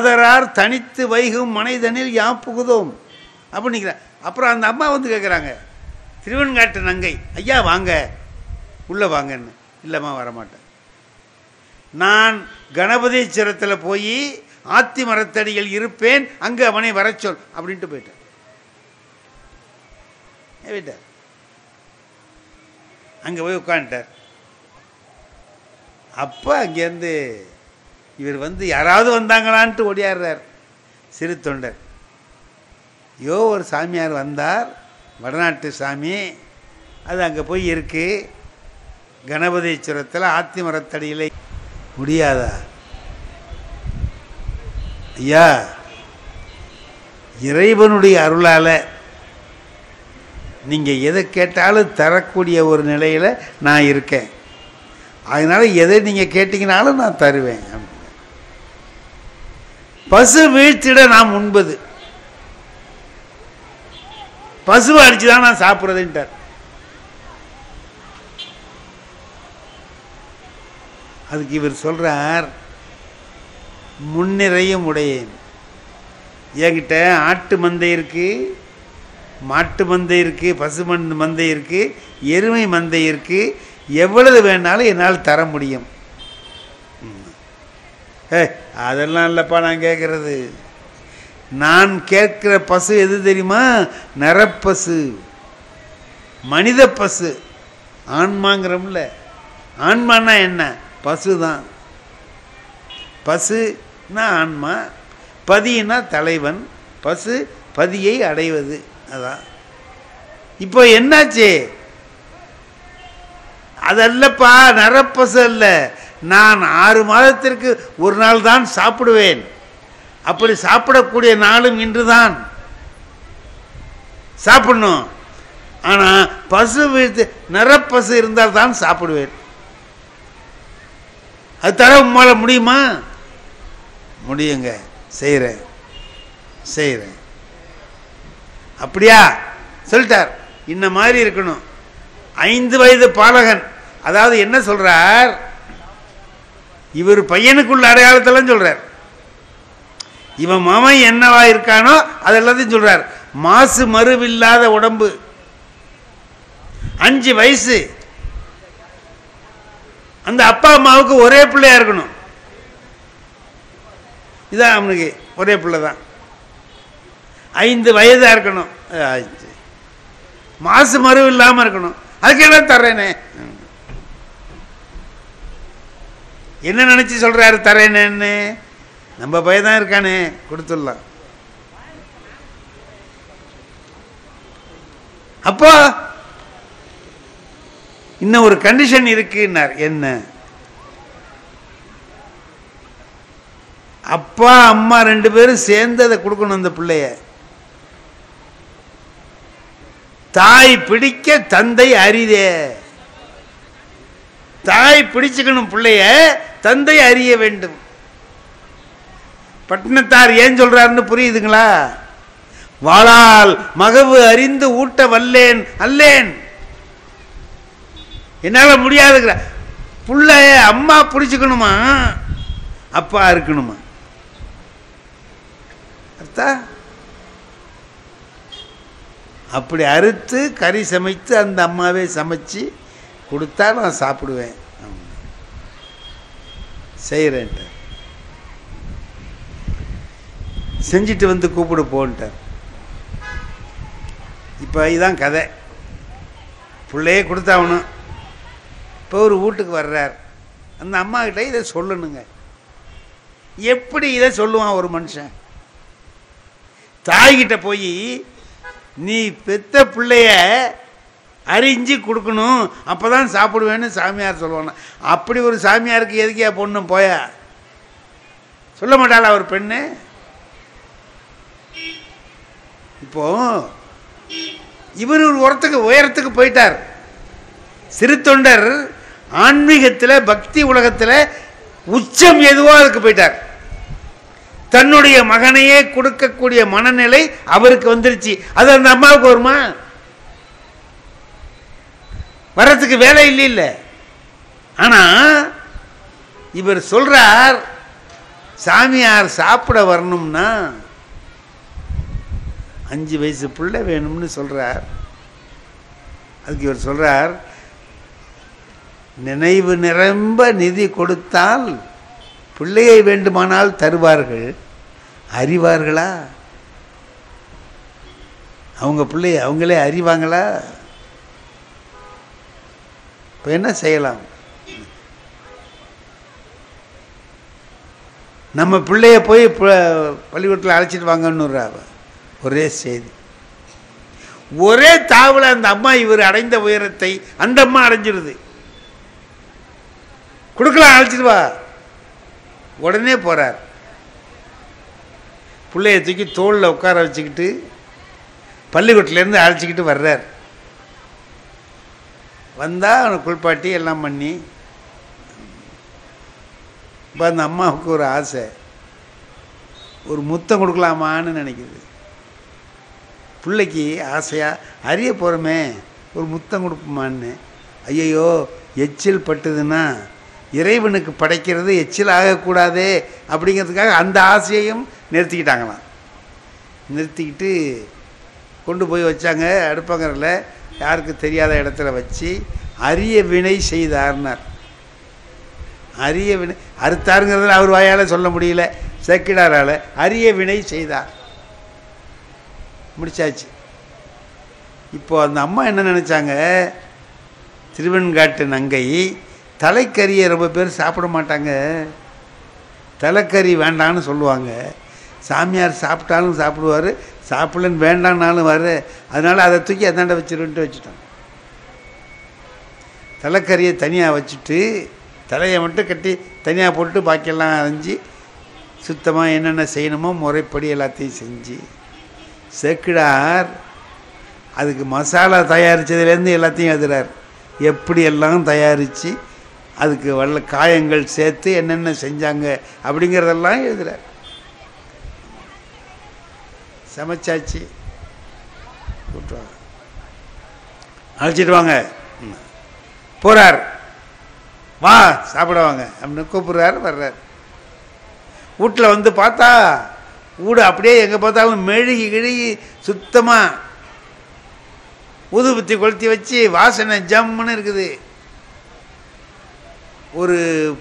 மாதரார் தனித்து வைகும் மனைதனில் யாம் புகுதோம் அப்படிங்கிற. அப்புறம் அந்த அம்மா வந்து கேட்குறாங்க, திருவெண்காட்டு நங்கை, ஐயா வாங்க உள்ளே வாங்கன்னு. இல்லைம்மா வரமாட்டேன், நான் கணபதீஸ்வரத்தில் போய் ஆத்தி மரத்தடியில் இருப்பேன், அங்கே அவனை வர சொல் அப்படின்ட்டு போயிட்டேன். போயிட்டார், அங்கே போய் உட்காந்துட்டார். அப்போ அங்கேருந்து இவர் வந்து யாராவது வந்தாங்களான்ட்டு ஓடியாடுறார் சிறு தொண்டர். ஒரு சாமியார் வந்தார், வடநாட்டு சாமி, அது அங்கே போய் இருக்கு கணபதீஸ்வரத்தில் ஆத்தி மரத்தடியில். முடியாதா ஐயா? இறைவனுடைய அருளால் நீங்கள் எதை கேட்டாலும் தரக்கூடிய ஒரு நிலையில் நான் இருக்கேன், அதனால் எதை நீங்கள் கேட்டிங்கனாலும் நான் தருவேன். பசு வீழ்த்திட நாம் உண்பது, பசுவை அடிச்சு தான் நான் சாப்பிட்றதுன்ட்டார். அதுக்கு இவர் சொல்றார், முன்னிறையும் உடையேன். என்கிட்ட ஆட்டு மந்தை இருக்கு, மாட்டு மந்தை இருக்கு, பசு மந்தை இருக்கு, எருமை மந்தை இருக்கு, எவ்வளவு வேணாலும் என்னால் தர முடியும். அதெல்லாம் இல்லைப்பா நான் கேட்கறது. நான் கேட்கிற பசு எது தெரியுமா? நரப்பசு, மனித பசு. ஆன்மாங்கிறோம்ல, ஆன்மானா என்ன? பசு தான். பசுனா ஆன்மா, பதினா தலைவன், பசு பதியை அடைவது. அதான் இப்போ என்னாச்சு? அதல்லப்பா, நரப்பசு அல்ல. நான் 6 மாதத்திற்கு ஒரு நாள் தான் சாப்பிடுவேன். அப்படி சாப்பிடக்கூடிய நாளும் இன்றுதான் சாப்பிடணும். ஆனால் பசு நரப்பசு இருந்தால் தான் சாப்பிடுவேன். அது தர உம்மால முடியுமா? முடியுங்க, செய்கிறேன் செய்கிறேன். அப்படியா சொல்லிட்டார். இந்த மாதிரி இருக்கணும். 5 வயது பாலகன், அதாவது என்ன சொல்றார், இவர் பையனுக்குள்ள அடையாளத்தெல்லாம் சொல்றார். இவன் மாமன் என்னவா இருக்கானோ அதெல்லாத்தையும் சொல்றார். மாசு மறுவில்லாத உடம்பு, 5 வயசு, அந்த அப்பா அம்மாவுக்கு ஒரே பிள்ளையா இருக்கணும். இதான் அவனுக்கு ஒரே பிள்ளை தான். 5 வயதா இருக்கணும், மாசு மறு இல்லாம இருக்கணும். அதுக்கு என்ன தர்றேனே, என்ன நினைச்சு சொல்றாரு தரேனேன்னு? நம்ம பையன் தான் இருக்கானே, கொடுத்துடலாம். அப்போ இன்னும் ஒரு கண்டிஷன் இருக்குன்னார். என்ன? அப்பா அம்மா 2 பேரும் சேர்ந்து அதை கொடுக்கணும் அந்த பிள்ளைய. தாய் பிடிக்க தந்தை அரிதே. தாய் பிடிச்சுக்கணும் பிள்ளைய, தந்தை அறிய வேண்டும். பட்டினத்தார் ஏன் சொல்றாருன்னு புரியுதுங்களா? வாளால் மகவு அறிந்து ஊட்ட வல்லேன் அல்லேன், என்னால முடியாதுங்கிற. புள்ளைய அம்மா பிடிச்சுக்கணுமா, அப்பா இருக்கணுமா? அர்த்தா அப்படி அறுத்து கறி சமைத்து அந்த அம்மாவே சமைச்சு கொடுத்தா நான் சாப்பிடுவேன். செய்கிறேன்ட்ட, செஞ்சுட்டு வந்து கூப்பிடு போன்ட்டார். இப்போ இதான் கதை. பிள்ளையே கொடுத்தாகணும். இப்போ ஒரு வீட்டுக்கு வர்றார். அந்த அம்மா கிட்ட இதை சொல்லணுங்க. எப்படி இதை சொல்லுவான் ஒரு மனுஷன்? தாய்கிட்ட போய் நீ பெத்த பிள்ளைய அரிஞ்சு கொடுக்கணும், அப்பதான் சாப்பிடுவேன்னு சாமியார் சொல்லுவானா? அப்படி ஒரு சாமியாருக்கு எதுக்கியா பொண்ணும் போயா? சொல்ல மாட்டாளா ஒரு பெண்ணு? இப்போ இவர் ஒரு உயரத்துக்கு போயிட்டார். சிறு தொண்டர் ஆன்மீகத்தில் பக்தி உலகத்தில் உச்சம் எதுவோ அதுக்கு போயிட்டார். தன்னுடைய மகனையே கொடுக்கக்கூடிய மனநிலை அவருக்கு வந்துருச்சு. அது அந்த அம்மாவுக்கு வருமா? வர்றதுக்கு வேலை இல்லை. ஆனா இவர் சொல்றார், சாமியார் சாப்பிட வரணும்னா 5 வயசு பிள்ளை வேணும்னு சொல்றார். அதுக்கு இவர் சொல்றார், நினைவு நிரம்ப நிதி கொடுத்தால் பிள்ளையை வேண்டுமானால் தருவார்கள், அறிவார்களா? அவங்க பிள்ளைய அவங்களே அறிவாங்களா? இப்போ என்ன செய்யலாம்? நம்ம பிள்ளைய போய் பள்ளிக்கூடத்தில் அழைச்சிட்டு வாங்கன்னு ஒரே செய்தி. ஒரே தாவல அந்த அம்மா இவர் அடைந்த உயரத்தை அந்த அம்மா அடைஞ்சிருது. கொடுக்கலாம், அழைச்சிட்டு வா. உடனே போறார். பிள்ளைய தூக்கி தோளில் உட்கார வச்சுக்கிட்டு பள்ளிக்கூட்டிலேருந்து அழைச்சிக்கிட்டு வர்றார். வந்தால் அவனை குளிப்பாட்டி எல்லாம் பண்ணி, இப்போ அந்த அம்மாவுக்கு ஒரு ஆசை, ஒரு முத்தம் கொடுக்கலாமான்னு நினைக்குது. பிள்ளைக்கு ஆசையாக அறிய போகிறோமே, ஒரு முத்தம் கொடுப்போமான்னு. ஐயையோ, எச்சில் பட்டுதுன்னா இறைவனுக்கு படைக்கிறது எச்சில் ஆகக்கூடாதே அப்படிங்கிறதுக்காக அந்த ஆசையையும் நிறுத்திக்கிட்டாங்களாம். நிறுத்திக்கிட்டு கொண்டு போய் வச்சாங்க அடுப்பங்கரில், யாருக்கு தெரியாத இடத்துல வச்சு அரிய வினை செய்தார்னார். அரிய வினை அறுத்தாருங்கிறதுல அவர் வாயால் சொல்ல முடியல, சேக்கிடாரால் அரிய வினை செய்தார். முடிச்சாச்சு. இப்போ அந்த அம்மா என்ன நினச்சாங்க, திருவெண்காட்டு நங்கை தலைக்கறியை ரொம்ப பேர் சாப்பிட மாட்டாங்க, தலைக்கறி வேண்டான்னு சொல்லுவாங்க. சாமியார் சாப்பிட்டாலும் சாப்பிடுவார், சாப்பிடலன்னு வேண்டான்னாலும் வரு. அதனால் அதை தூக்கி அதாண்ட வச்சிருன்ட்டு வச்சுட்டாங்க. தலைக்கறியை தனியாக வச்சுட்டு தலையை மட்டும் கட்டி தனியாக போட்டு பாக்கியெல்லாம் அரைஞ்சி சுத்தமாக என்னென்ன செய்யணுமோ முறைப்படி எல்லாத்தையும் செஞ்சு, சேக்கிடார் அதுக்கு மசாலா தயாரித்ததுலேருந்து எல்லாத்தையும் எழுதுறார். எப்படியெல்லாம் தயாரித்து அதுக்கு வல்ல காயங்கள் சேர்த்து என்னென்ன செஞ்சாங்க அப்படிங்கிறதெல்லாம் எழுதுறார். சமைச்சாச்சு, கூப்பிட்டுவாங்க, அழைச்சிட்டு வாங்க போகிறார். வா சாப்பிடுவாங்க அப்படின்னு கூப்பிட்றாரு. வர்றார். வீட்டில் வந்து பார்த்தா வீடு அப்படியே எங்கே பார்த்தாலும் மெழுகி கிழுகி சுத்தமாக ஊதுபத்தி கொளுத்தி வச்சு வாசனை ஜம்முன்னு இருக்குது. ஒரு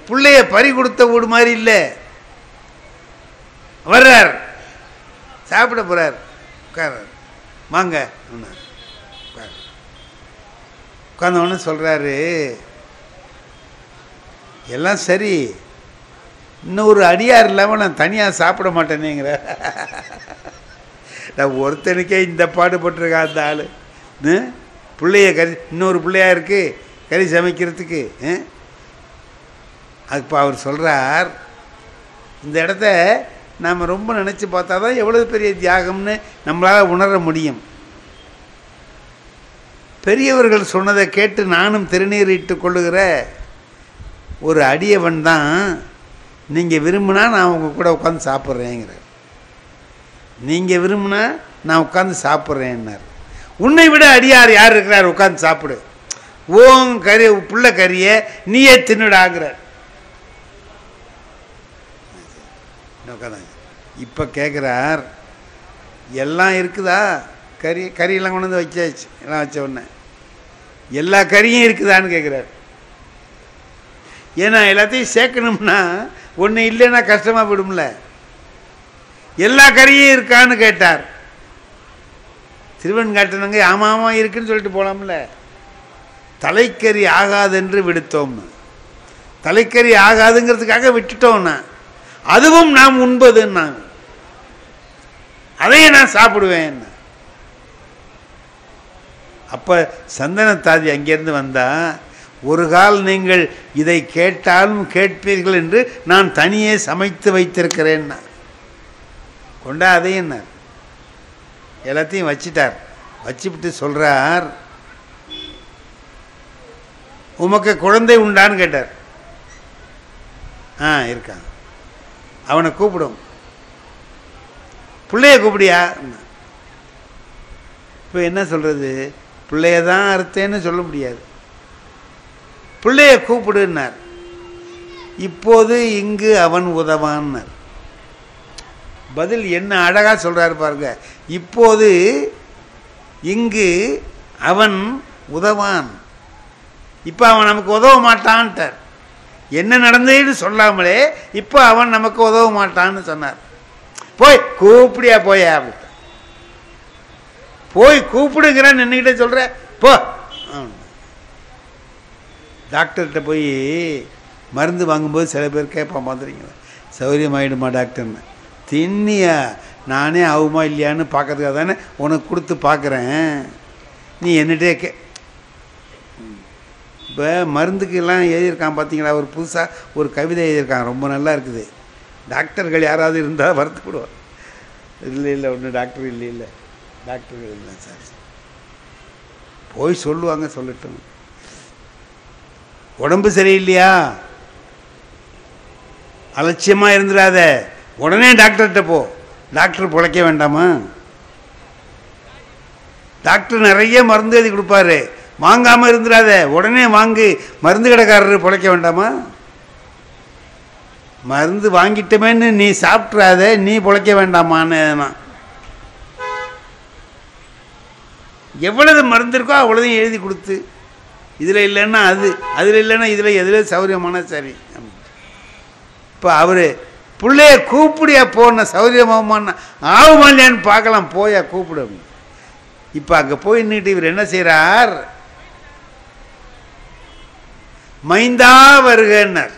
பிள்ளைய பறி கொடுத்த வீடு மாதிரி இல்லை. வர்றார், சாப்பிட போகிறார், உட்கார்றார். வாங்க உட்கார்ந்தவொன்னு சொல்கிறாரு, எல்லாம் சரி, இன்னும் ஒரு அடியார் இல்லாமல் நான் தனியாக சாப்பிட மாட்டேனேங்கிற. நான் ஒருத்தனுக்கே இந்த பாடுபட்டுருக்கா அந்த ஆள். பிள்ளைய கறி, இன்னொரு பிள்ளையா இருக்குது கறி சமைக்கிறதுக்கு. இப்போ அவர் சொல்கிறார், இந்த இடத்த நாம் ரொம்ப நினச்சி பார்த்தா தான் எவ்வளோ பெரிய தியாகம்னு நம்மளால் உணர முடியும். பெரியவர்கள் சொன்னதை கேட்டு நானும் திருநீர் இட்டு கொள்ளுகிற ஒரு அடியவன் தான் நீங்கள் விரும்பினா நான் உங்கள் கூட உட்காந்து சாப்பிட்றேங்கிற. நீங்கள் விரும்பினா நான் உட்காந்து சாப்பிட்றேன்னார். உன்னை விட அடியார் யார் இருக்கிறார், உட்காந்து சாப்பிடு, ஓம் கறி புள்ள கறியை நீயே தின்னுடாங்கிறார். இப்போ கேட்குறார், எல்லாம் இருக்குதா, கறியெல்லாம் கொண்டு வந்து வச்சாச்சு, எல்லாம் வச்ச உடனே எல்லா கறியும் இருக்குதான்னு கேட்குறார். ஏன்னா எல்லாத்தையும் சேர்க்கணும்னா ஒன்று இல்லைன்னா கஷ்டமாக போயிடும்ல. எல்லா கறியும் இருக்கான்னு கேட்டார். திருவெண்காட்டுனங்க ஆமாமா இருக்குன்னு சொல்லிட்டு போகலாம்ல. தலைக்கறி ஆகாதென்று விடுத்தோம்னு, தலைக்கறி ஆகாதுங்கிறதுக்காக விட்டுட்டோம்னா அதுவும் நாம் உண்பதுன்னாங்க, அதையே நான் சாப்பிடுவேன். அப்போ சந்தனத்தாதி அங்கேருந்து வந்தால், ஒரு கால் நீங்கள் இதை கேட்டாலும் கேட்பீர்கள் என்று நான் தனியே சமைத்து வைத்திருக்கிறேன்னா கொண்டா அதையும் என்ன எல்லாத்தையும் வச்சிட்டார். வச்சுவிட்டு சொல்கிறார், உமக்கு குழந்தை உண்டான்னு கேட்டார். இருக்கான், அவனை கூப்பிடும், பிள்ளைய கூப்பிடியா. இப்போ என்ன சொல்கிறது, பிள்ளைய தான் அறுத்தேன்னு சொல்ல முடியாது, பிள்ளைய கூப்பிடுன்னார். இப்போது இங்கு அவன் உதவான்னார். பதில் என்ன அழகாக சொல்கிறாரு பாருங்க. இப்போது இங்கு அவன் உதவான், இப்போ அவன் நமக்கு உதவ மாட்டான்ட்டார். என்ன நடந்ததுன்னு சொல்லாமலே இப்போ அவன் நமக்கு உதவ மாட்டான்னு சொன்னார். போய் கூப்பிடியா போய அப்படி போய் கூப்பிடுங்கிறான் நின்றுக்கிட்டே சொல்கிற போ. டாக்டர்கிட்ட போய் மருந்து வாங்கும்போது சில பேர் கேட்பான் பார்த்துருக்கீங்களா, சௌகரியமாயிடுமா டாக்டர்னு. தின்னியா நானே ஆகுமா இல்லையான்னு பார்க்கறதுக்காக தானே உனக்கு கொடுத்து பார்க்குறேன், நீ என்னட்டே இப்போ மருந்துக்கெல்லாம் எழுதியிருக்கான் பார்த்தீங்களா, ஒரு புதுசாக ஒரு கவிதை எழுதியிருக்கான், ரொம்ப நல்லா இருக்குது. டாக்டர்கள் யாராவது இருந்தால் வருத்தப்படுவார். இல்லை ஒன்றும் டாக்டர் இல்லை டாக்டர்கள் இல்லை சார், போய் சொல்லுவாங்க, சொல்லட்டும். உடம்பு சரியில்லையா அலட்சியமாக இருந்துடாத, உடனே டாக்டர்கிட்ட போ. டாக்டர் பிழைக்க வேண்டாமா? டாக்டர் நிறைய மருந்து எழுதி கொடுப்பாரு, வாங்காமல் இருந்துடாத, உடனே வாங்கு. மருந்து கடைக்காரர் பிழைக்க வேண்டாமா? மருந்து வாங்கிட்டமேன்னு நீ சாப்பிட்றாத, நீ பிழைக்க வேண்டாமான்னு. எவ்வளவு மருந்து இருக்கோ அவ்வளோதையும் எழுதி கொடுத்து, இதில் இல்லைன்னா அது, அதில் இல்லைன்னா இதில், எதில் சௌகரியமான சரி. இப்போ அவர் பிள்ளைய கூப்பிடியா போன சௌகரியமாகமான ஆகுமா இல்லையான்னு பார்க்கலாம், போயா கூப்பிடு. இப்போ அங்கே போய் நின்றுட்டு இவர் என்ன செய்கிறார், மைந்தா வருகன்னார்,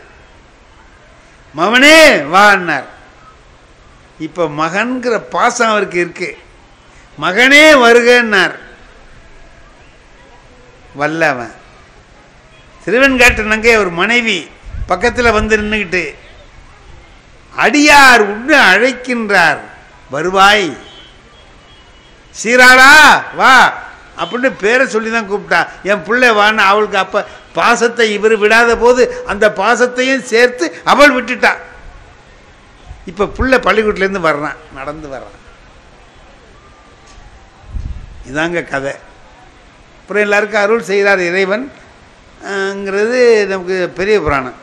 மகனே வான்னார். இப்போ மகன்கிற பாசம் அவருக்கு இருக்கு. மகனே வருகன்னார். வல்லவன் திருவெண்காட்டு நங்கை ஒரு மனைவி பக்கத்தில் வந்து நின்றுக்கிட்டு, அடியார் உன்னை அழைக்கின்றார், வருவாய், சீராளா வா அப்படின்னு பேரை சொல்லி தான் கூப்பிட்டா. என் பிள்ளை வான்னு அவளுக்கு அப்போ பாசத்தை இவர் விடாத போது அந்த பாசத்தையும் சேர்த்து அவள் விட்டுட்டா. இப்போ பிள்ளை பள்ளிக்கூட்டிலேருந்து வர்றான், நடந்து வர்றான். இதாங்க கதை. அப்புறம் எல்லாருக்கும் அருள் செய்கிறார் இறைவன்ங்கிறது நமக்கு பெரிய புராணம்.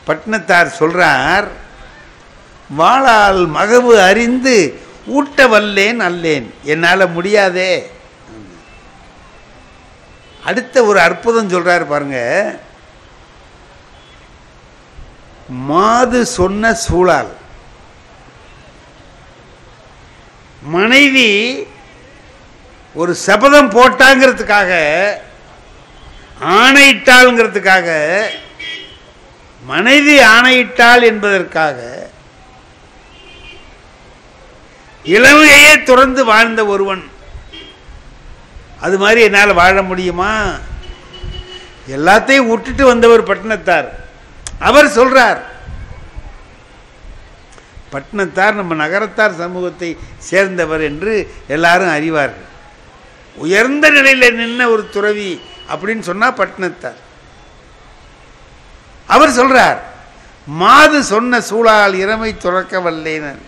பட்டினத்தார் சொல்கிறார், வாளால் மகவு அறிந்து ஊட்ட வல்லேன் அல்லேன், என்னால் முடியாதே. அடுத்த ஒரு அற்புதம் சொல்றாரு பாருங்க, மாது சொன்ன சூழால். மனைவி ஒரு சபதம் போட்டாங்கிறதுக்காக, ஆணையிட்டாள்ங்கிறதுக்காக, மனைவி ஆணையிட்டாள் என்பதற்காக இளமையே துறந்து வாழ்ந்த ஒருவன், அது மாதிரி என்னால் வாழ முடியுமா? எல்லாத்தையும் விட்டுட்டு வந்தவர் பட்டினத்தார். அவர் சொல்றார், பட்டினத்தார் நம்ம நகரத்தார் சமூகத்தை சேர்ந்தவர் என்று எல்லாரும் அறிவார்கள். உயர்ந்த நிலையில் நின்ன ஒரு துறவி அப்படின்னு சொன்னா பட்டினத்தார். அவர் சொல்றார், மாது சொன்ன சூழால் இறமை துறக்க வல்லேன்.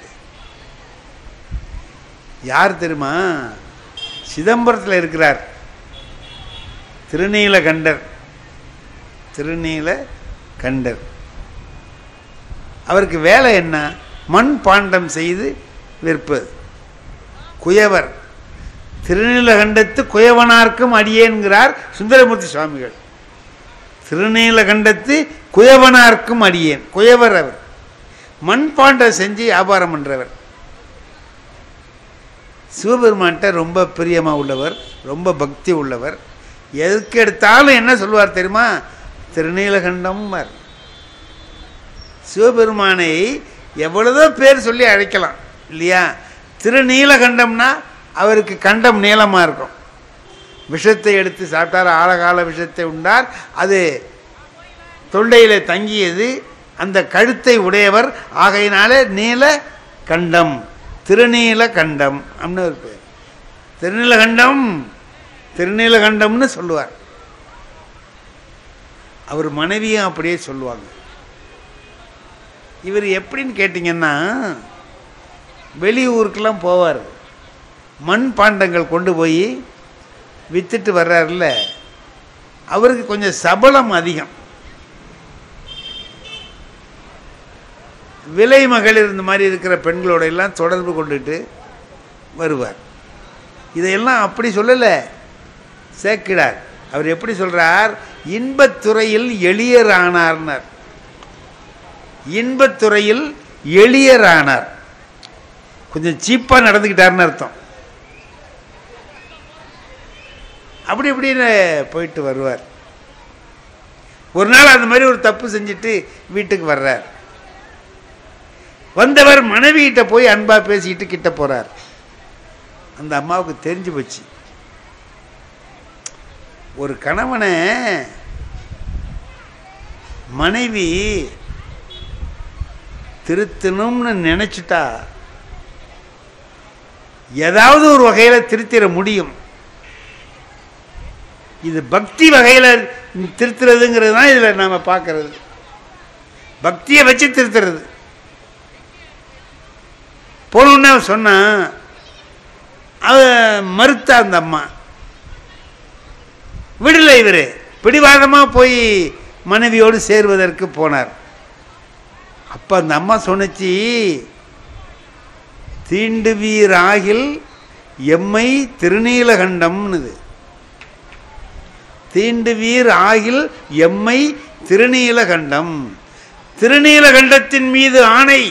யார் தெரியுமா? சிதம்பரத்தில் இருக்கிறார் திருநீலகண்டர். திருநீலகண்டர் அவருக்கு வேலை என்ன? மண் பாண்டம் செய்து விற்பது. குயவர். திருநீலகண்டத்து குயவனார்க்கும் அடியேன்கிறார் சுந்தரமூர்த்தி சுவாமிகள். திருநீலகண்டத்து குயவனார்க்கும் அடியேன். குயவர் அவர். மண் பாண்டம் செஞ்சு வியாபாரம் பண்றவர். சிவபெருமான்கிட்ட ரொம்ப பிரியமாக உள்ளவர், ரொம்ப பக்தி உள்ளவர். எதுக்கு எடுத்தாலும் என்ன சொல்லுவார் தெரியுமா? திருநீலகண்டம். சிவபெருமானை எவ்வளவோ பேர் சொல்லி அழைக்கலாம் இல்லையா? திருநீலகண்டம்னா அவருக்கு கண்டம் நீளமாக இருக்கும். விஷத்தை எடுத்து சாப்பிட்டார், ஆழகால விஷத்தை உண்டார், அது தொண்டையில் தங்கியது, அந்த கழுத்தை உடையவர். ஆகையினால நீலகண்டம், திருநீலகண்டம் அப்படின்னு ஒரு பேர். திருநீலகண்டம் திருநீலகண்டம்னு சொல்லுவார். அவர் மனைவியும் அப்படியே சொல்லுவாங்க. இவர் எப்படின்னு கேட்டிங்கன்னா, வெளியூருக்கெல்லாம் போவார், மண் பாண்டங்கள் கொண்டு போய் வித்துட்டு வர்றாருல, அவருக்கு கொஞ்சம் சபலம் அதிகம். விலை மகளிர் இந்த மாதிரி இருக்கிற பெண்களோட எல்லாம் தொடர்பு கொண்டுட்டு வருவார். இதையெல்லாம் அப்படி சொல்லலை சேக்கிழார். அவர் எப்படி சொல்றார்? இன்பத்துறையில் எளியரானார்னார். இன்பத்துறையில் எளியரானார், கொஞ்சம் சீப்பா நடந்துக்கிட்டார்னு அர்த்தம். அப்படி இப்படின்னு போயிட்டு வருவார். ஒரு நாள் அந்த மாதிரி ஒரு தப்பு செஞ்சுட்டு வீட்டுக்கு வர்றார். வந்தவர் மனைவிகிட்ட போய் அன்பா பேசிக்கிட்டு கிட்ட போறார். அந்த அம்மாவுக்கு தெரிஞ்சு போச்சு, ஒரு கணவனை மனைவி திருத்தணும்னு நினைச்சிட்டா ஏதாவது ஒரு வகையில் திருத்திட முடியும். இது பக்தி வகையில் திருத்துறதுங்கிறது தான் இதில் நாம் பார்க்கறது. பக்தியை வச்சு திருத்துறது. போனோன்னு சொன்னா அவ மறுத்தா அந்த அம்மா. விடலை. இவர் பிடிவாதமாக போய் மனைவியோடு சேருவதற்கு போனார். அப்போ அந்த அம்மா சொன்னிச்சு, தீண்டுவீர் ஆகில் எம்மை திருநீலகண்டம்னுது. தீண்டுவீர் ஆகில் எம்மை திருநீலகண்டம். திருநீலகண்டத்தின் மீது ஆணை,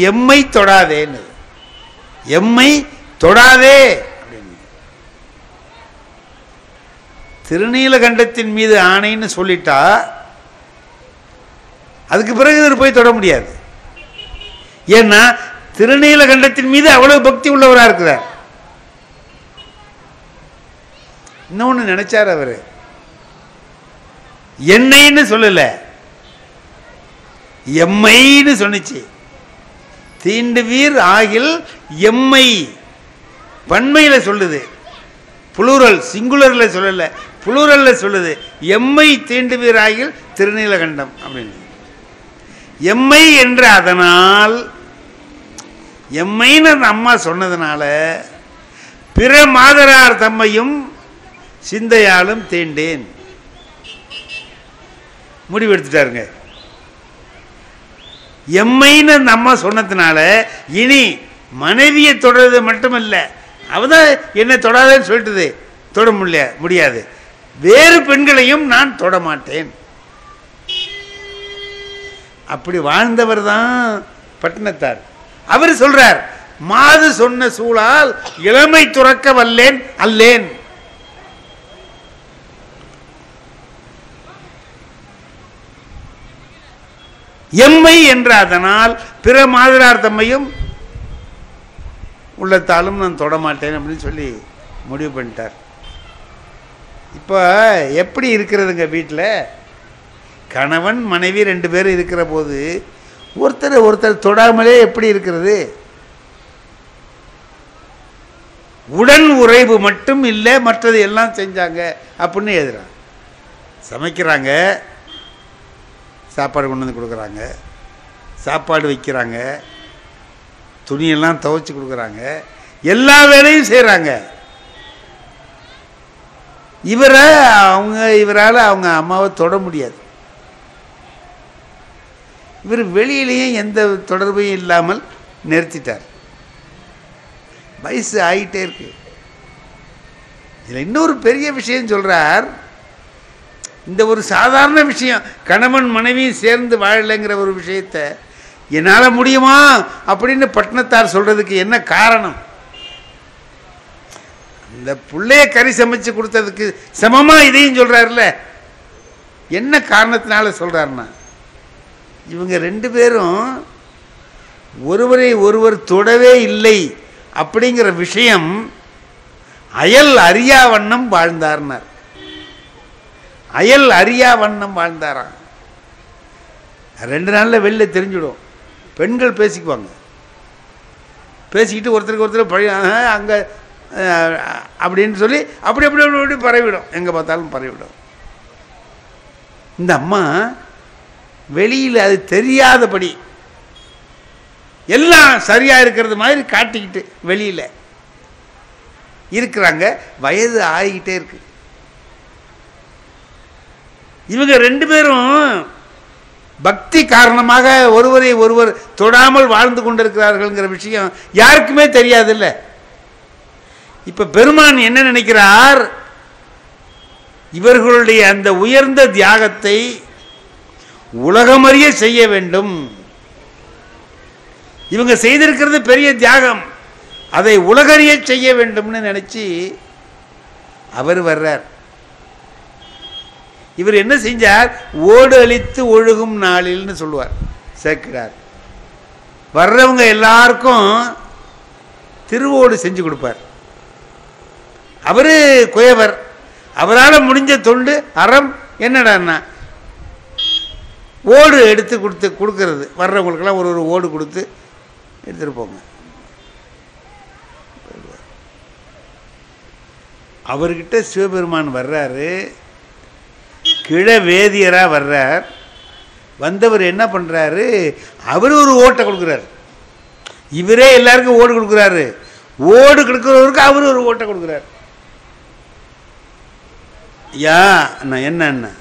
எம்மை தொடாதேன்னு. எம்மை தொடாதே அப்படின்னு திருநீலகண்டத்தின் மீது ஆணைன்னு சொல்லிட்டா அதுக்கு பிறகு இவர் போய் தொட முடியாது. ஏன்னா திருநீலகண்டத்தின் மீது அவ்வளவு பக்தி உள்ளவராக இருக்கிறார். இன்னொன்னு நினைச்சார் அவரு, என்னைன்னு சொல்லல, எம்மைன்னு சொன்னிச்சு. தீண்டுவீர் ஆகில் எம்மை பன்மையில சொல்லுது, புளூரல் சிங்குலர்ல சொல்லல, புளூரல்ல சொல்லுது. எம்மை தீண்டுவீர் ஆகில் திருநீலகண்டம் அப்படின்னு எம்மை என்று. அதனால் எம்மைன்னு அந்த அம்மா சொன்னதுனால பிற மாதரார் தம்மையும் சிந்தையாலும் தீண்டேன் முடிவெடுத்துட்டாருங்க. எம்மைன்னு அந்த அம்மா சொன்னதுனால இனி மனைவியை தொடர்றது மட்டுமல்ல, அவதான் என்ன தொடாதேன்னு சொல்லிட்டுது, தொட முடியாது, வேறு பெண்களையும் நான் தொட மாட்டேன். அப்படி வாழ்ந்தவர் தான் பட்டினத்தார். அவர் சொல்றார், மாது சொன்ன சூழால் இளமை துறக்க வல்லேன் அல்லேன். எம்மை என்ற அதனால் பிற மாதரார் தம்மையும் உள்ளத்தாலும் நான் தொடமாட்டேன் அப்படின்னு சொல்லி முடிவு பண்ணிட்டார். இப்போ எப்படி இருக்கிறதுங்க வீட்டில்? கணவன் மனைவி 2 பேரும் இருக்கிற போது ஒருத்தர் தொடாமலே எப்படி இருக்கிறது? உடன் உறைவு மட்டும் இல்லை, மற்றது எல்லாம் செஞ்சாங்க அப்படின்னு எழுதுறாங்க. சமைக்கிறாங்க, சாப்பாடு கொண்டு வந்து கொடுக்குறாங்க, சாப்பாடு வைக்கிறாங்க, துணியெல்லாம் துவைச்சி கொடுக்குறாங்க, எல்லா வேலையும் செய்கிறாங்க. இவரால் அவங்க அம்மாவை தொட முடியாது. இவர் வெளியிலையும் எந்த தொடர்பையும் இல்லாமல் நிறுத்திட்டார். வயசு ஆகிட்டே இருக்கு. இதில் இன்னொரு பெரிய விஷயம் சொல்றார். இந்த ஒரு சாதாரண விஷயம், கணவன் மனைவி சேர்ந்து வாழலைங்கிற ஒரு விஷயத்தை என்னால் முடியுமா அப்படின்னு பட்டினத்தார் சொல்றதுக்கு என்ன காரணம்? இந்த பிள்ளைய கறி சமைச்சு கொடுத்ததுக்கு சமமா இதையும் சொல்றாருல்ல. என்ன காரணத்தினால சொல்றாருன்னா, இவங்க 2 பேரும் ஒருவரை ஒருவர் தொடவே இல்லை அப்படிங்கிற விஷயம் அயல் அறியா வண்ணம் வாழ்ந்தார்னார். அயல் அறியா வண்ணம் வாழ்ந்தாராம். 2 நாளில் வெளில தெரிஞ்சிடும். பெண்கள் பேசிக்குவாங்க, பேசிக்கிட்டு ஒருத்தருக்கு ஒருத்தர் பழி அங்கே அப்படின்னு சொல்லி அப்படி அப்படி அப்படி பரவிடும், எங்கே பார்த்தாலும் பரவிடும். இந்த அம்மா வெளியில் அது தெரியாதபடி எல்லாம் சரியாக இருக்கிறது மாதிரி காட்டிக்கிட்டு வெளியில் இருக்கிறாங்க. வயது ஆகிக்கிட்டே இருக்கு. இவங்க 2 பேரும் பக்தி காரணமாக ஒருவரை ஒருவர் தொடாமல் வாழ்ந்து கொண்டிருக்கிறார்கள்ங்கிற விஷயம் யாருக்குமே தெரியாதுல்ல. இப்ப பெருமான் என்ன நினைக்கிறார், இவர்களுடைய அந்த உயர்ந்த தியாகத்தை உலகமறிய செய்ய வேண்டும். இவங்க செய்திருக்கிறது பெரிய தியாகம், அதை உலகறிய செய்ய வேண்டும்னு நினைச்சு அவர் வர்றார். இவர் என்ன செஞ்சார், ஓடு அழித்து ஒழுகும் நாளில்னு சொல்லுவார் சேர்க்கிறார். வர்றவங்க எல்லாருக்கும் திருவோடு செஞ்சு கொடுப்பார். அவரு குயவர், அவரால் முடிஞ்ச தொண்டு அறம் என்னடான்னா ஓடு எடுத்து கொடுக்கறது. வர்றவங்களுக்கெல்லாம் ஒரு ஓடு கொடுத்து எடுத்துட்டு போங்க. அவர்கிட்ட சிவபெருமான் வர்றாரு, கிழ வேதியரா வர்றார். வந்தவர் என்ன பண்றாரு, அவரு ஒரு ஓட்டை கொடுக்குறாரு. இவரே எல்லாருக்கும் ஓடு கொடுக்குறாரு. ஓடு கொடுக்கிறவருக்கு அவரு ஒரு ஓட்டை கொடுக்குறாரு. ஐயா அண்ணா என்ன அண்ணா,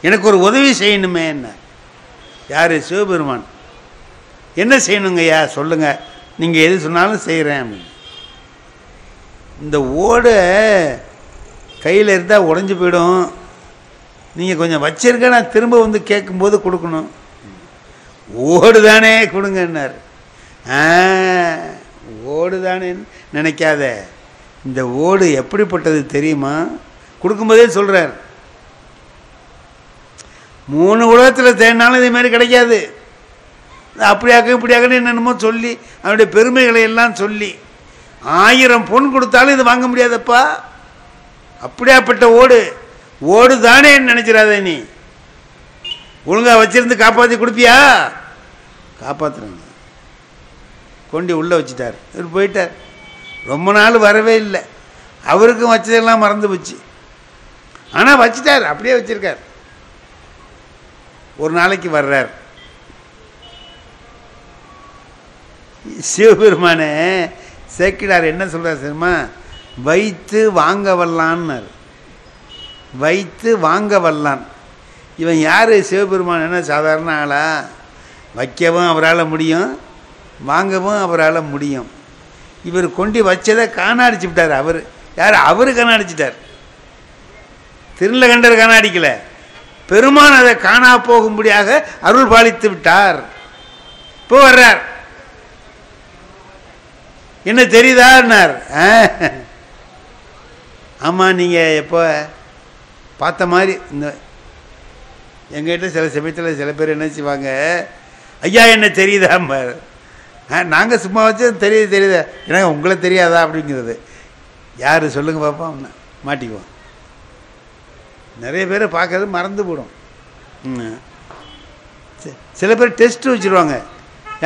எனக்கு ஒரு உதவி செய்யணுமே என்ன. யாரு, சிவபெருமான். என்ன செய்யணுங்க ஐயா சொல்லுங்க, நீங்க எது சொன்னாலும் செய்கிறேன் அப்படின்னு. இந்த ஓடை கையில் இருந்தால் உடஞ்சி போயிடும், நீங்கள் கொஞ்சம் வச்சிருக்க, நான் திரும்ப வந்து கேட்கும்போது கொடுக்கணும். ஓடு தானே கொடுங்கன்னார். ஓடு தானே நினைக்காத, இந்த ஓடு எப்படிப்பட்டது தெரியுமா, கொடுக்கும்போதே சொல்கிறார். 3 உலகத்தில் தேடினாலும் இதே மாதிரி கிடைக்காது. அப்படியாக்க இப்படியாக்கன்னு என்னென்னமோ சொல்லி அவனுடைய பெருமைகளை எல்லாம் சொல்லி 1000 பொன் கொடுத்தாலும் இது வாங்க முடியாதப்பா. அப்படியாப்பட்ட ஓடு, ஓடு தானே நினைச்சிடாத, நீ ஒழுங்கா வச்சிருந்து காப்பாற்றி கொடுப்பியா. காப்பாற்றுறாங்க. கொண்டு உள்ளே வச்சுட்டார். இவர் போயிட்டார். ரொம்ப நாள் வரவே இல்லை. அவருக்கும் வச்சதெல்லாம் மறந்து போச்சு. ஆனால் வச்சுட்டார், அப்படியே வச்சிருக்கார். ஒரு நாளைக்கு வர்றார். சிவபெருமானே சேக்கிடார் என்ன சொல்றார் தெரியுமா, வைத்து வாங்க வல்லான்னார். வைத்து வாங்க வல்லான். இவன் யாரு, சிவபெருமான் என்ன சாதாரண ஆளா? வைக்கவும் அவரால் முடியும், வாங்கவும் அவரால் முடியும். இவர் கொண்டு வச்சதை காணாடிச்சு விட்டார். அவர் யார், அவரு காணாடிச்சிட்டார். திருநீலகண்டர் காணாடிக்கல, பெருமான் அதை காணா போகும்படியாக அருள் பாலித்து விட்டார். இப்போ வர்றார். என்ன தெரியுதான்னார். ஆமாம், நீங்கள் எப்போ பார்த்த மாதிரி இந்த எங்கிட்ட சில சமயத்தில் சில பேர் என்ன செய்வாங்க, ஐயா என்ன தெரியுதாம்பார். நாங்கள் சும்மா வச்சு தெரியுதா, எனக்கு உங்களை தெரியாதா அப்படிங்கிறது. யார் சொல்லுங்கள் பார்ப்போம், மாட்டிக்குவோம். நிறைய பேரை பார்க்கறது மறந்து போடும். சில பேர் டெஸ்ட்டு வச்சுருவாங்க,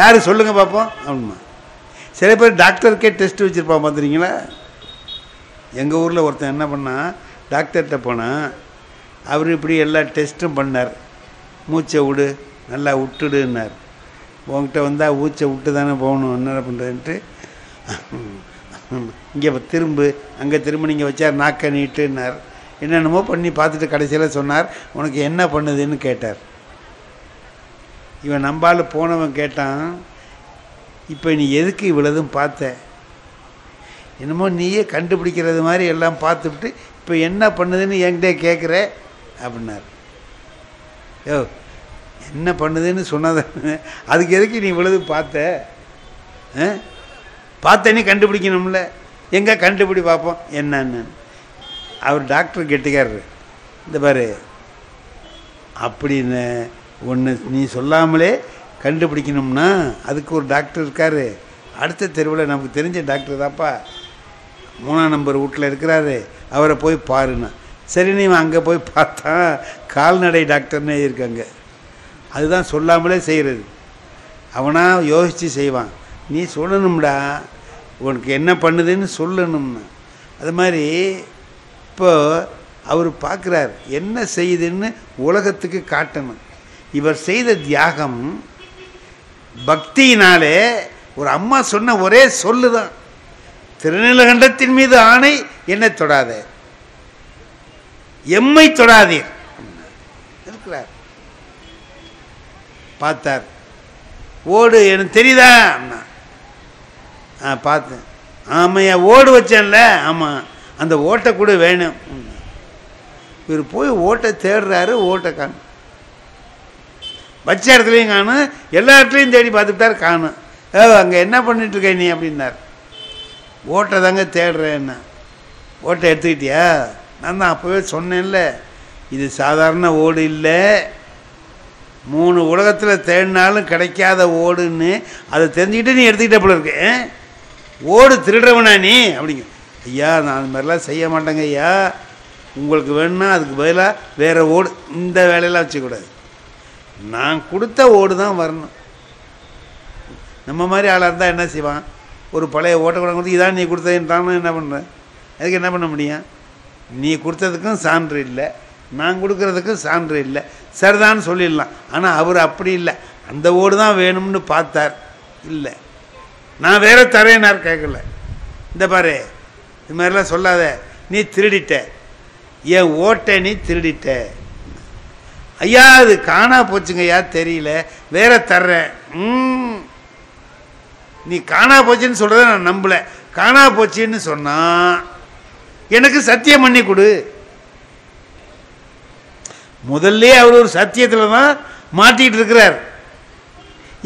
யார் சொல்லுங்கள் பார்ப்போம் அப்படிமா. சில பேர் டாக்டருக்கே டெஸ்ட்டு வச்சுருப்பான், பார்த்துறீங்களா. எங்கள் ஊரில் ஒருத்தன் என்ன பண்ணால், டாக்டர்கிட்ட போனால் அவர் இப்படி எல்லா டெஸ்ட்டும் பண்ணார். மூச்சை விடு, நல்லா விட்டுடுன்னார். உங்ககிட்ட வந்தால் ஊச்சை விட்டு தானே போகணும், என்ன பண்ணுறதுன்ட்டு இங்கே திரும்பு, அங்கே திரும்ப நீங்கள் வச்சார், நாக்கை நீட்டுன்னார். என்னென்னமோ பண்ணி பார்த்துட்டு கடைசியில் சொன்னார், உனக்கு என்ன பண்ணுதுன்னு கேட்டார். இவன் நம்பால் போனவன் கேட்டான், இப்போ நீ எதுக்கு இவ்வளதும் பார்த்த, என்னமோ நீயே கண்டுபிடிக்கிறது மாதிரி எல்லாம் பார்த்துவிட்டு இப்போ என்ன பண்ணுதுன்னு என்கிட்ட கேட்குற அப்படின்னார். யோ என்ன பண்ணுதுன்னு சொன்னதானே, அதுக்கு எதுக்கு நீ இவ்வளவு பார்த்த நீ கண்டுபிடிக்கணும்ல, எங்கே கண்டுபிடி பார்ப்போம் என்னன்னு. அவர் டாக்டர் கெட்டிக்காரரு. இந்த பாரு, அப்படின்னு ஒன்று நீ சொல்லாமலே கண்டுபிடிக்கணும்னா அதுக்கு ஒரு டாக்டர் இருக்கார். அடுத்த தெருவில் நமக்கு தெரிஞ்ச டாக்டர் தான்ப்பா, 3ஆம் நம்பர் வீட்டில் இருக்கிறாரு, அவரை போய் பாருன்னா. சரி, நீ அங்கே போய் பார்த்தா கால்நடை டாக்டர்னே இருக்காங்க. அதுதான் சொல்லாமலே செய்கிறது. அவனா யோசித்து செய்வான். நீ சொல்லணும்டா, உனக்கு என்ன பண்ணுதுன்னு சொல்லணும்னா. அது மாதிரி இப்போ அவர் பார்க்குறார், என்ன செய்யுதுன்னு உலகத்துக்கு காட்டணும். இவர் செய்த தியாகம் பக்தியினாலே. ஒரு அம்மா சொன்ன ஒரே சொல்லுதான், திருநீலகண்டத்தின் மீது ஆணை, என்னை தொடாத, எம்மை தொடாதீர் இருக்கிறார். பார்த்தார். ஓடு எனக்கு தெரியுதா? பார்த்தேன். ஆமையா ஓடு வச்சேன்ல? ஆமாம். அந்த ஓட்டை கூட வேணும். இவர் போய் ஓட்டை தேடுறாரு, ஓட்டை காணும். வச்ச இடத்துலையும் காணும், எல்லா இடத்துலையும் தேடி பார்த்துட்டார், காணும். அங்கே என்ன பண்ணிட்டு இருக்க நீ அப்படின்னார். ஓட்டை தாங்க தேடுறேன்னா. ஓட்டை எடுத்துக்கிட்டியா? நான் தான் அப்போவே சொன்னேன்ல, இது சாதாரண ஓடு இல்லை, 3 உலகத்தில் தேடினாலும் கிடைக்காத ஓடுன்னு. அதை தெரிஞ்சுக்கிட்டு நீ எடுத்துக்கிட்ட போல இருக்கு. ஓடு திருடுறவனா நீ அப்படிங்க. ஐயா நான் அது மாதிரிலாம் செய்ய மாட்டேங்க ஐயா, உங்களுக்கு வேணும்னா அதுக்கு பதிலாக வேறு ஓடு, இந்த வேலையெல்லாம் வச்சுக்கூடாது, நான் கொடுத்த ஓடு தான் வரணும். நம்ம மாதிரி ஆளாக இருந்தால் என்ன செய்வான்? ஒரு பழைய ஓட்டை கூட கொடுத்து இதான் நீ கொடுத்ததுன்றான்னு என்ன பண்ணுறேன்? அதுக்கு என்ன பண்ண முடியும்? நீ கொடுத்ததுக்கும் சான்று இல்லை, நான் கொடுக்குறதுக்கும் சான்று இல்லை, சரிதான்னு சொல்லிடலாம். ஆனால் அவர் அப்படி இல்லை, அந்த ஓடு தான் வேணும்னு பார்த்தார். இல்லை நான் வேற தரேனார், கேட்கல. இந்த பாரு இது மாதிரிலாம் சொல்லாத, நீ திருடிட்ட, என் ஓட்டை நீ திருடிட்ட. ஐயா அது காணா போச்சுங்க ஐயா, தெரியல, வேற தர்றேன். நீ காணா போச்சுன்னு சொல்கிறத நான் நம்பலை. காணா போச்சுன்னு சொன்னா எனக்கு சத்தியம் பண்ணி கொடு. முதல்ல அவர் ஒரு சத்தியத்தில் தான் மாட்டிகிட்டு இருக்கிறார்.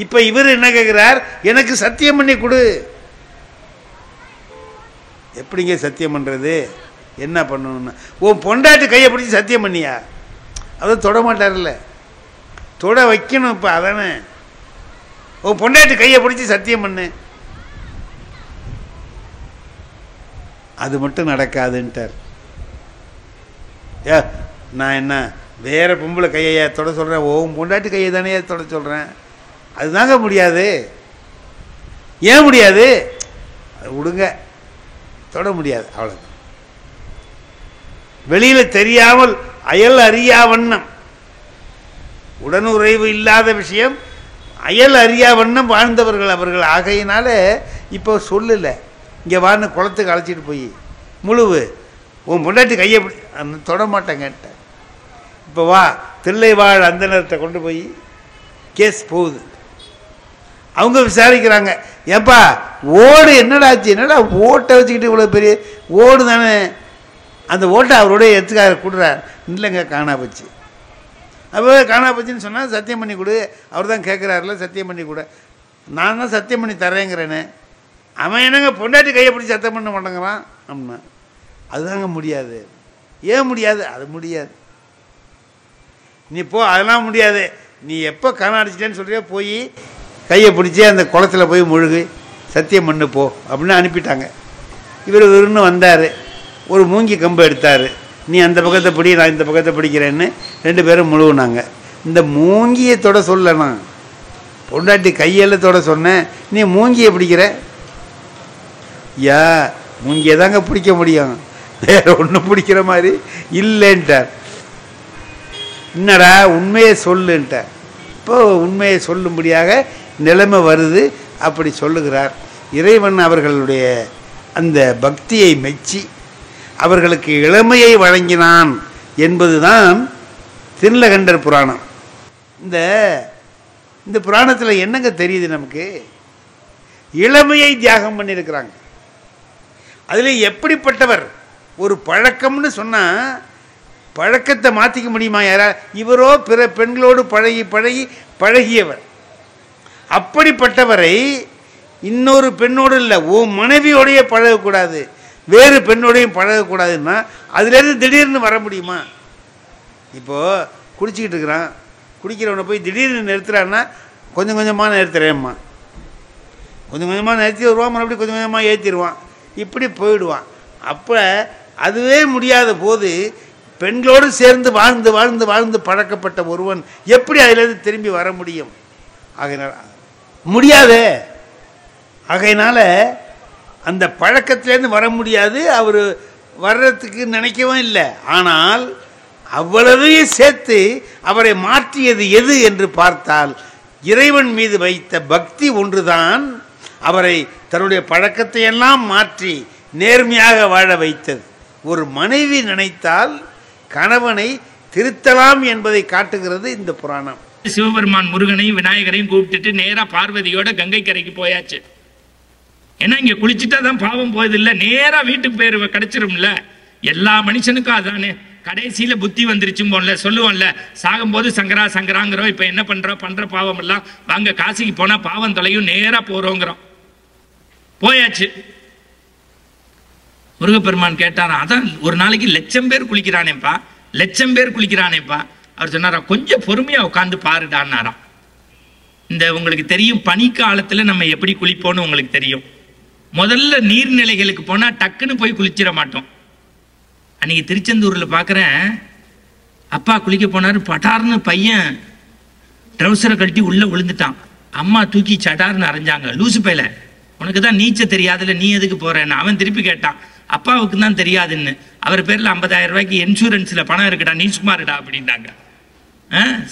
இப்போ இவர் என்ன கேட்குறார்? எனக்கு சத்தியம் பண்ணி கொடு. எப்படிங்க சத்தியம் பண்ணுறது? என்ன பண்ணணும்னா, உன் பொண்டாட்டி கையை பிடிச்சி சத்தியம் பண்ணியா? அதை தொட மாட்டார்ல, தொட வைக்கணும். இப்போ அதானே, உன் பொண்டாட்டி கையை பிடிச்சி சத்தியம் பண்ணு. அது மட்டும் நடக்காதுன்ட்டார். ஏ நான் என்ன வேற பொம்பளை கையை தொட சொல்கிறேன்? உன் பொண்டாட்டி கையை தானே தொட சொல்கிறேன். அதுதாங்க முடியாது. ஏன் முடியாது? அது விடுங்க, தொட முடியாது, அவ்வளோ. வெளியில் தெரியாமல் அயல் அறியா வண்ணம், உடனுறைவு இல்லாத விஷயம், அயல் அறியா வண்ணம் வாழ்ந்தவர்கள் அவர்கள். ஆகையினால இப்போ சொல்லலை, இங்கே வான்னு குளத்துக்கு அழைச்சிட்டு போய் முழுவு உன் பொண்டாட்டி கையை தொட மாட்டேங்கட்ட. இப்போ வா தில்லை வாழ் அந்த நேரத்தை கொண்டு போய் கேஸ் போகுது. அவங்க விசாரிக்கிறாங்க, ஏப்பா ஓடு என்னடாச்சு, என்னடா ஓட்டை வச்சுக்கிட்டு இவ்வளோ பெரிய ஓடு தானே, அந்த ஓட்டை அவருடைய எடுத்துக்கார கொடுறார். இல்லைங்க காணா போச்சு. அப்போ காணா போச்சுன்னு சொன்னால் சத்தியம் பண்ணி கொடு. அவர் தான் கேட்குறாருல, சத்தியம் பண்ணி கொடு. நான் தான் சத்தியம் பண்ணி தரேங்கிறேன்னு. அவன் என்னங்க பொண்டாட்டி கையை பிடிச்சி சத்தியம் பண்ண மாட்டேங்கிறான் அப்படின்னா, அதுதாங்க முடியாது. ஏன் முடியாது? அது முடியாது. நீ போ, அதெல்லாம் முடியாது. நீ எப்போ காணா அடிச்சிட்டேன்னு சொல்றியோ போய் கையை பிடிச்சி அந்த குளத்தில் போய் முழுகு, சத்தியம் பண்ணு போ அப்படின்னு அனுப்பிட்டாங்க. இவர் இன்னும் வந்தார், ஒரு மூங்கி கம்பு எடுத்தார். நீ அந்த பக்கத்தை பிடி, நான் இந்த பக்கத்தை பிடிக்கிறேன்னு 2 பேரும் முழுவுனாங்க. இந்த மூங்கியை தொட சொல்லணா, பொண்டாட்டி கையில் தொட சொன்னேன், நீ மூங்கியை பிடிக்கிற. யா மூங்கியை தாங்க பிடிக்க முடியும், வேற ஒன்றும் பிடிக்கிற மாதிரி இல்லைன்ட்டார். என்னடா உண்மையை சொல்லுன்ட்டார். இப்போ உண்மையை சொல்லும்படியாக நிலைமை வருது. அப்படி சொல்லுகிறார். இறைவன் அவர்களுடைய அந்த பக்தியை மெச்சி அவர்களுக்கு இளமையை வழங்கினான் என்பதுதான் திருநீலகண்டர் புராணம். இந்த புராணத்தில் என்னங்க தெரியுது நமக்கு? இளமையை தியாகம் பண்ணியிருக்கிறாங்க. அதில் எப்படிப்பட்டவர்? ஒரு பழக்கம்னு சொன்னால் பழக்கத்தை மாற்றிக்க முடியுமா யாரா? இவரோ பிற பெண்களோடு பழகி பழகி பழகியவர். அப்படிப்பட்டவரை இன்னொரு பெண்ணோடு இல்லை, ஓ மனைவியோடைய பழகக்கூடாது, வேறு பெண்ணோடையும் பழகக்கூடாதுன்னா அதுலேருந்து திடீர்னு வர முடியுமா? இப்போது குடிச்சிக்கிட்டு இருக்கிறான், குடிக்கிறவனை போய் திடீர்னு நிறுத்துறான்னா கொஞ்சம் கொஞ்சமாக நிறுத்துறேம்மா, கொஞ்சம் கொஞ்சமாக நிறுத்தி வருவான், மறுபடியும் கொஞ்சம் கொஞ்சமாக ஏற்றிடுவான், இப்படி போயிடுவான். அப்போ அதுவே முடியாத போது பெண்களோடு சேர்ந்து வாழ்ந்து வாழ்ந்து வாழ்ந்து பழக்கப்பட்ட ஒருவன் எப்படி அதிலிருந்து திரும்பி வர முடியும்? ஆகையினால முடியாது. ஆகையினால அந்த பழக்கத்திலேருந்து வர முடியாது. அவர் வர்றதுக்கு நினைக்கவும் இல்லை. ஆனால் அவ்வளவையும் சேர்த்து அவரை மாற்றியது எது என்று பார்த்தால் இறைவன் மீது வைத்த பக்தி ஒன்றுதான் அவரை தன்னுடைய பழக்கத்தை எல்லாம் மாற்றி நேர்மையாக வாழ வைத்தது. ஒரு மனைவி நினைத்தால் கணவனை திருத்தலாம் என்பதை காட்டுகிறது இந்த புராணம். சிவபெருமான் முருகனையும் விநாயகரையும் கூப்பிட்டுட்டு நேரா பார்வதியோட கங்கை கரைக்கு போயாச்சு. ஏன்னா இங்க குளிச்சுட்டா தான் பாவம் போகுது இல்ல, நேரா வீட்டுக்கு பேர் கிடைச்சிரும்ல. எல்லா மனுஷனுக்கும் அதானே. கடைசியில புத்தி வந்துருச்சும் போல சொல்லுவோம்ல, சாகும் போது சங்கரா சங்கராங்கிறோம். இப்ப என்ன பண்றோம், பண்ற பாவம் எல்லாம் வாங்க காசிக்கு போனா பாவம் தொலையும், நேரா போறோங்கிறோம். போயாச்சு. முருகப்பெருமான் கேட்டாராம், அதான் ஒரு நாளைக்கு 1,00,000 பேர் குளிக்கிறானேப்பா, 1,00,000 பேர் குளிக்கிறானேப்பா. அவர் சொன்னாரா, கொஞ்சம் பொறுமையா உட்காந்து பாருடான்னாராம். இந்த உங்களுக்கு தெரியும் பனிக்காலத்துல நம்ம எப்படி குளிப்போம்னு உங்களுக்கு தெரியும். முதல்ல நீர்நிலைகளுக்கு போனா டக்குன்னு போய் குளிச்சிட மாட்டோம். அன்னைக்கு திருச்செந்தூர்ல பாக்குறேன், அப்பா குளிக்க போனாரு, பட்டார்னு பையன் ட்ரௌசரை கழட்டி உள்ள விழுந்துட்டான். அம்மா தூக்கி சட்டார்னு அரைஞ்சாங்க. லூசு பையல, உனக்கு தான் நீச்ச தெரியாதுல, நீ எதுக்கு போறேன்னு. அவன் திருப்பி கேட்டான், அப்பாவுக்கு தான் தெரியாதுன்னு. அவர் பேர்ல 50,000 ரூபாய்க்கு இன்சூரன்ஸ்ல பணம் இருக்குடா, நீ சும்மா இருடா அப்படின்ட்டாங்க.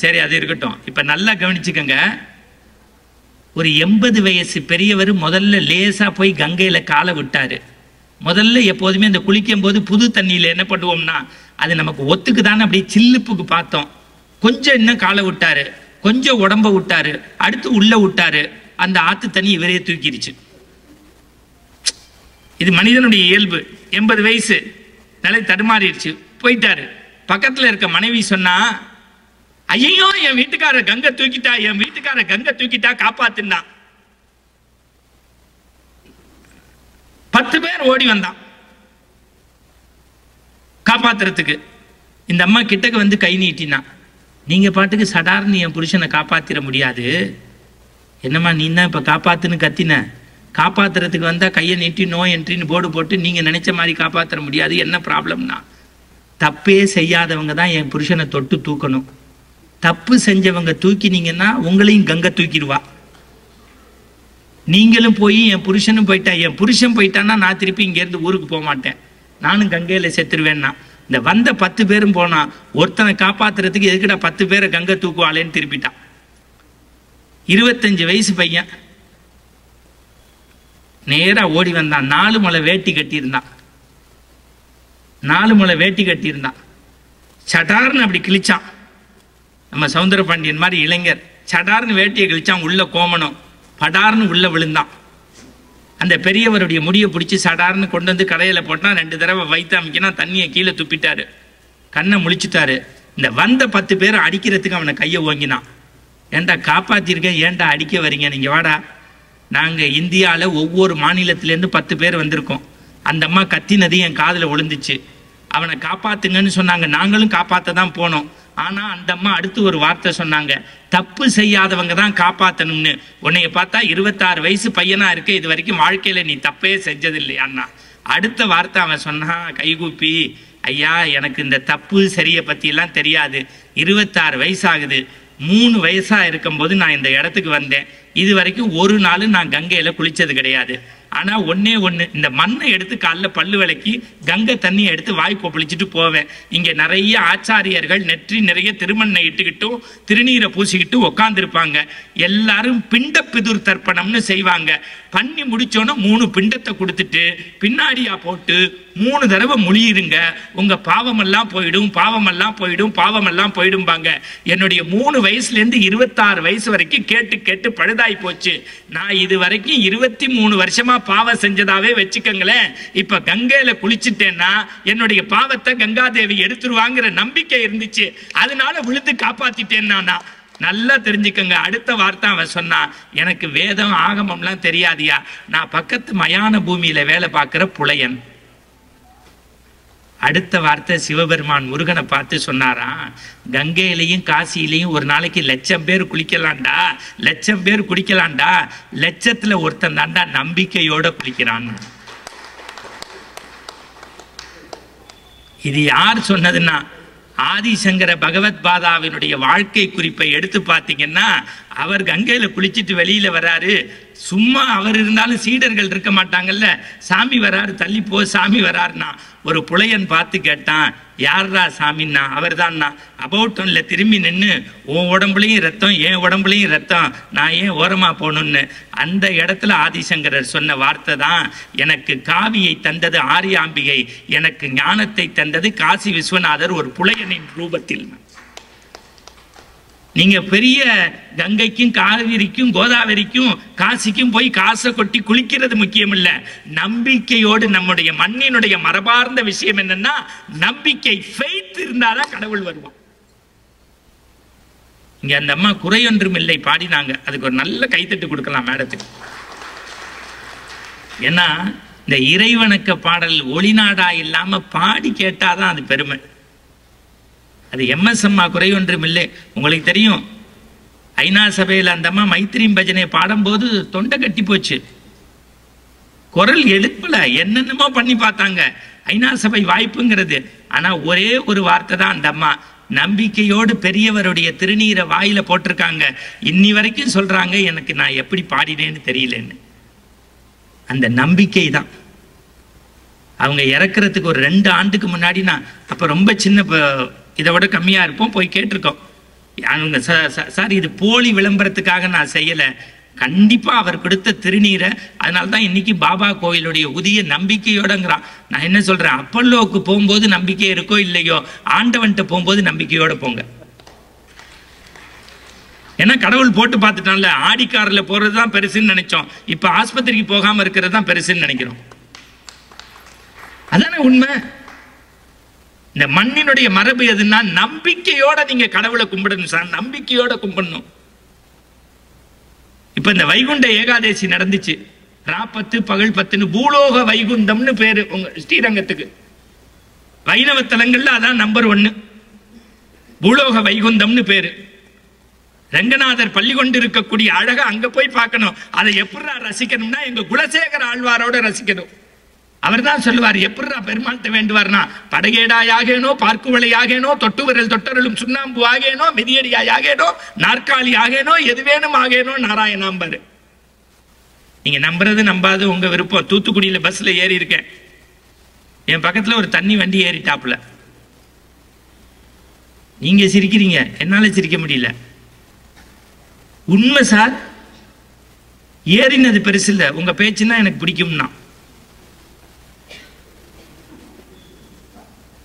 சரி அது இருக்கட்டும். இப்ப நல்லா கவனிச்சுக்கங்க. ஒரு 80 வயசு பெரியவர் முதல்ல லேசா போய் கங்கையில காலை விட்டாரு. முதல்ல எப்போதுமே இந்த குளிக்கும் போது புது தண்ணியில என்ன பண்ணுவோம்னா, அது நமக்கு ஒத்துக்குதான்னு அப்படியே சில்லுப்புக்கு பார்த்தோம். கொஞ்சம் இன்னும் காலை விட்டாரு, கொஞ்சம் உடம்ப விட்டாரு, அடுத்து உள்ள விட்டாரு. அந்த ஆத்து தண்ணி இவரையே தூக்கிடுச்சு. இது மனிதனுடைய இயல்பு. 80 வயசு, நிலை தடுமாறிடுச்சு, போயிட்டாரு. பக்கத்துல இருக்க மனைவி சொன்னா, ஐயோ என் வீட்டுக்கார கங்கை தூக்கிட்டா, என் வீட்டுக்கார கங்கை தூக்கிட்டா, காப்பாத்துனா. 10 பேர் ஓடி வந்தான் காப்பாத்துறதுக்கு. இந்த அம்மா கிட்டக்கு வந்து கை நீட்டினா, நீங்க பாட்டுக்கு சடார்னு என் புருஷனை காப்பாத்திர முடியாது. என்னம்மா நீ தான் இப்ப காப்பாத்துன்னு கத்தின, காப்பாத்துறதுக்கு வந்தா கையை நீட்டி நோ என்ட்ரின்னு போர்டு போட்டு நீங்க நினைச்ச மாதிரி காப்பாற்ற முடியாது. என்ன ப்ராப்ளம்னா, தப்பே செய்யாதவங்க தான் என் புருஷனை தொட்டு தூக்கணும். தப்பு செஞ்சவங்க தூக்கினீங்கன்னா உங்களையும் கங்கை தூக்கிடுவா. நீங்களும் போய் என் புருஷனும் போயிட்டா, என் புருஷன் போயிட்டான்னா நான் திருப்பி இங்க இருந்து ஊருக்கு போக மாட்டேன், நானும் கங்கையில செத்துருவேன்னா. இந்த வந்த 10 பேரும் போனா, ஒருத்தனை காப்பாத்துறதுக்கு எதுக்குடா 10 பேரை கங்கை தூக்குவாளேன்னு திருப்பிட்டான். 25 வயசு பையன் நேரா ஓடி வந்தான். 4 முளை வேட்டி கட்டியிருந்தான். 4 முளை வேட்டி கட்டியிருந்தான். சடார்னு அப்படி கிழிச்சான். நம்ம சவுந்தரபாண்டியன் மாதிரி இளைஞர் சடார்னு வேட்டியை கிழிச்சான். உள்ள கோமனம் படார்னு உள்ள விழுந்தான். அந்த பெரியவருடைய முடியை பிடிச்சி சடார்னு கொண்டு வந்து கடையில போட்டான். 2 தடவை வைத்து அமைக்கினா தண்ணியை கீழே துப்பிட்டாரு. கண்ணை முழிச்சுட்டாரு. இந்த வந்த 10 பேர் அடிக்கிறதுக்கு அவனை கையை ஓங்கினான். ஏன்டா காப்பாத்திருக்கேன், ஏன்டா அடிக்க வரீங்க, நீங்க வாடா. நாங்க இந்தியால ஒவ்வொரு மாநிலத்திலேருந்து 10 பேர் வந்திருக்கோம். அந்த அம்மா கத்தினது என் காதுல விழுந்துச்சு. அவனை காப்பாத்துங்கன்னு சொன்னாங்க, நாங்களும் காப்பாத்த தான் போனோம். ஆனா அந்த அம்மா அடுத்து ஒரு வார்த்தை சொன்னாங்க, தப்பு செய்யாதவங்க தான் காப்பாத்தணும்னு. உன்னைய பார்த்தா 26 வயசு பையனா இருக்க, இது வரைக்கும் வாழ்க்கையில நீ தப்பே செஞ்சது இல்லையான்னா. அடுத்த வார்த்தை அவன் சொன்னான் கைகூப்பி, ஐயா எனக்கு இந்த தப்பு சரிய பத்தி எல்லாம் தெரியாது, 26 வயசு ஆகுது, 3 வயசா இருக்கும் போது நான் இந்த இடத்துக்கு வந்தேன். இது வரைக்கும் ஒரு நாள் நான் கங்கையில குளிச்சது கிடையாது. ஆனா ஒன்னே ஒண்ணு, இந்த மண்ணை எடுத்து காலைல பல்லு விளக்கி கங்கை தண்ணியை எடுத்து வாய் கொப்பளிச்சுட்டு போவேன். இங்க நிறைய ஆச்சாரியர்கள் நெற்றி நிறைய திருமண்ணை இட்டுக்கிட்டும் திருநீரை பூசிக்கிட்டு உக்காந்துருப்பாங்க. எல்லாரும் பிண்ட பிதுர் தர்ப்பணம்னு செய்வாங்க. பண்ணி முடிச்சோன்னு 3 பிண்டத்தை கொடுத்துட்டு பின்னாடியா போட்டு 3 தடவை மொழியிருங்க, உங்க பாவமெல்லாம் போயிடும், பாவமெல்லாம் போயிடும், பாவமெல்லாம் போயிடும்பாங்க. என்னுடைய 3 வயசுல இருந்து 26 வயசு வரைக்கும் கேட்டு கேட்டு பழுதாய் போச்சு. நான் இது வரைக்கும் 23 வருஷமா பாவம் செஞ்சதாவே வச்சுக்கங்களேன். இப்ப கங்கையில குளிச்சுட்டேன்னா என்னுடைய பாவத்தை கங்காதேவி எடுத்துருவாங்கிற நம்பிக்கை இருந்துச்சு. அதனால விழுந்து காப்பாத்திட்டேன்னா. நல்லா தெரிஞ்சுக்கங்க. அடுத்த வார்த்தை அவன் சொன்னான், எனக்கு வேதம் ஆகமம்லாம் தெரியாதியா, நான் பக்கத்து மயான பூமியில வேலை பார்க்கிற புலையன். அடுத்த வார்த்தை சிவபெருமான் முருகனை பார்த்து சொன்னாரா, கங்கையிலையும் காசியிலையும் ஒரு நாளைக்கு 1,00,000 பேர் குளிக்கலாம்டா, 1,00,000 பேர் குளிக்கலாம்டா, 1,00,000த்துல ஒருத்தன் தாண்டா நம்பிக்கையோட குளிக்கிறான். இது யார் சொன்னதுன்னா, ஆதிசங்கர பகவத் பாதாவினுடைய வாழ்க்கை குறிப்பை எடுத்து பார்த்தீங்கன்னா, அவர் கங்கையில குளிச்சுட்டு வெளியில வராரு. சும்மா அவர் இருந்தாலும் சீடர்கள் இருக்க மாட்டாங்கல்ல, சாமி வராரு, தள்ளி போ சாமி வராருன்னா. ஒரு புலையன் பார்த்து கேட்டான், யாரா சாமின்னா. அவர் தான்னா. அபவுட்டன்ல திரும்பி நின்று, உன் உடம்புலையும் ரத்தம், என் உடம்புலையும் ரத்தம், நான் ஏன் ஓரமா போகணும்னு. அந்த இடத்துல ஆதிசங்கரர் சொன்ன வார்த்தை தான், எனக்கு காவியை தந்தது ஆரியாம்பிகை, எனக்கு ஞானத்தை தந்தது காசி விஸ்வநாதர் ஒரு புலையனின் ரூபத்தில். நீங்க பெரிய கங்கைக்கும் காவிரிக்கும் கோதாவரிக்கும் காசிக்கும் போய் காசை கொட்டி குளிக்கிறது முக்கியம் இல்ல. நம்பிக்கையோடு நம்முடைய மண்ணினுடைய மரபார்ந்த விஷயம் என்னன்னா நம்பிக்கை, ஃபெய்த் இருந்தாதான் கடவுள் வருவான். இங்க அந்த அம்மா குறையொன்றும் இல்லை பாடினாங்க, அதுக்கு ஒரு நல்ல கைத்தட்டு கொடுக்கலாம் மேடத்துக்கு. ஏன்னா இந்த இறைவணக்க பாடல் ஒளிநாடா இல்லாம பாடி கேட்டாதான் அது பெருமை. அது எம்எஸ் அம்மா குறையொன்றும் இல்லை. உங்களுக்கு தெரியும், ஐநா சபையில் அந்த அம்மா மைத்திரி பஜனை பாடும்போது தொண்டை கட்டி போச்சு, குரல் எழுப்பல, என்னென்னமோ பண்ணி பார்த்தாங்க. ஐநா சபை வாய்ப்புங்கிறது. ஆனா ஒரே ஒரு வார்த்தை தான் அந்த அம்மா நம்பிக்கையோடு பெரியவருடைய திருநீரை வாயில போட்டிருக்காங்க. இன்னி வரைக்கும் சொல்றாங்க, எனக்கு நான் எப்படி பாடினேன்னு தெரியலன்னு. அந்த நம்பிக்கை தான். அவங்க இறக்குறதுக்கு ஒரு 2 ஆண்டுக்கு முன்னாடி, நான் அப்ப ரொம்ப சின்ன, இதை விட கம்மியா இருப்போம், போய் கேட்டிருக்கோம். அவங்க சார் இது போலி விளம்பரத்துக்காக நான் செய்யல, கண்டிப்பா அவர் கொடுத்த திருநீரை, அதனால்தான் இன்னைக்கு பாபா கோயிலுடைய உதிய நம்பிக்கையோடங்கிறான். நான் என்ன சொல்றேன், அப்பல்லோவுக்கு போகும்போது நம்பிக்கை இருக்கோ இல்லையோ, ஆண்டவன்கிட்ட போகும்போது நம்பிக்கையோட போங்க. ஏன்னா கடவுள் போட்டு பார்த்துட்டான்ல. ஆடிக்காரில் போறதுதான் பெருசுன்னு நினைச்சோம், இப்ப ஆஸ்பத்திரிக்கு போகாம இருக்கிறது தான் பெருசுன்னு நினைக்கிறோம். அதானே உண்மை. இந்த மண்ணினுடைய மரபு எதுன்னா நம்பிக்கையோட நீங்க கடவுளை கும்பிடணும் சார், நம்பிக்கையோட கும்பிடணும். இப்ப இந்த வைகுண்ட ஏகாதேசி நடந்துச்சு, ராப்பத்து பகல் 10ன்னு பூலோக வைகுண்டம்னு பேரு உங்க ஸ்ரீரங்கத்துக்கு. வைணவ தலங்கள்ல அதான் நம்பர் 1, பூலோக வைகுண்டம்னு பேரு. ரங்கநாதர் பள்ளி கொண்டு இருக்கக்கூடிய அழக அங்க போய் பார்க்கணும். அதை எப்படா ரசிக்கணும்னா எங்க குலசேகர ஆழ்வாரோட ரசிக்கணும். அவர் தான் சொல்லுவார், எப்படா பெருமாள்கிட்ட வேண்டுவார்னா, படகேடாயாகேனோ பார்க்குவளையாகேனோ தொட்டு விரல் தொட்டருளும் சுண்ணாம்பு ஆகேனோ மிதியடியாகேனோ நாற்காலி ஆகேனோ எது வேணும் ஆகேனோ நாராயணாம்பாரு. நீங்க நம்புறது நம்பாது உங்க விருப்பம். தூத்துக்குடியில பஸ்ல ஏறி இருக்கேன், என் பக்கத்துல ஒரு தண்ணி வண்டி ஏறிட்டாப்புல. நீங்க சிரிக்கிறீங்க, என்னால சிரிக்க முடியல. உண்மை சார், ஏறினது பெருசு இல்ல, உங்க பேச்சுன்னா எனக்கு பிடிக்கும்னா.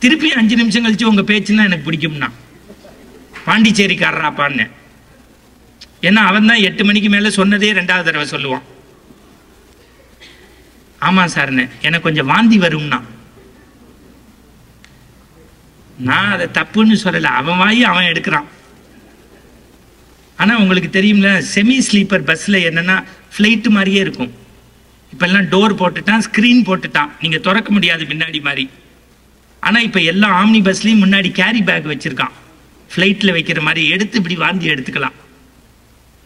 திருப்பி 5 நிமிஷம் கழிச்சு உங்க பேச்சுன்னா எனக்கு பிடிக்கும்னா, பாண்டிச்சேரிக்காரராப்பான்னு. ஏன்னா அவன் தான் 8 மணிக்கு மேல சொன்னதே 2வது தடவை சொல்லுவான். ஆமா சார்னு, எனக்கு கொஞ்சம் வாந்தி வரும்னா. நான் அதை தப்புன்னு சொல்லல, அவன் வாயி அவன் எடுக்கிறான். ஆனா உங்களுக்கு தெரியும்ல, செமி ஸ்லீப்பர் பஸ்ல என்னன்னா ஃபிளைட் மாதிரியே இருக்கும். இப்பெல்லாம் டோர் போட்டுட்டான், ஸ்கிரீன் போட்டுட்டான், நீங்க திறக்க முடியாது முன்னாடி மாதிரி. ஆனா இப்ப எல்லா ஆம்னி பஸ்லயும் முன்னாடி கேரி பேக் வச்சிருக்கான், ஃபிளைட்ல வைக்கிற மாதிரி, எடுத்து இப்படி வாந்தி எடுத்துக்கலாம்.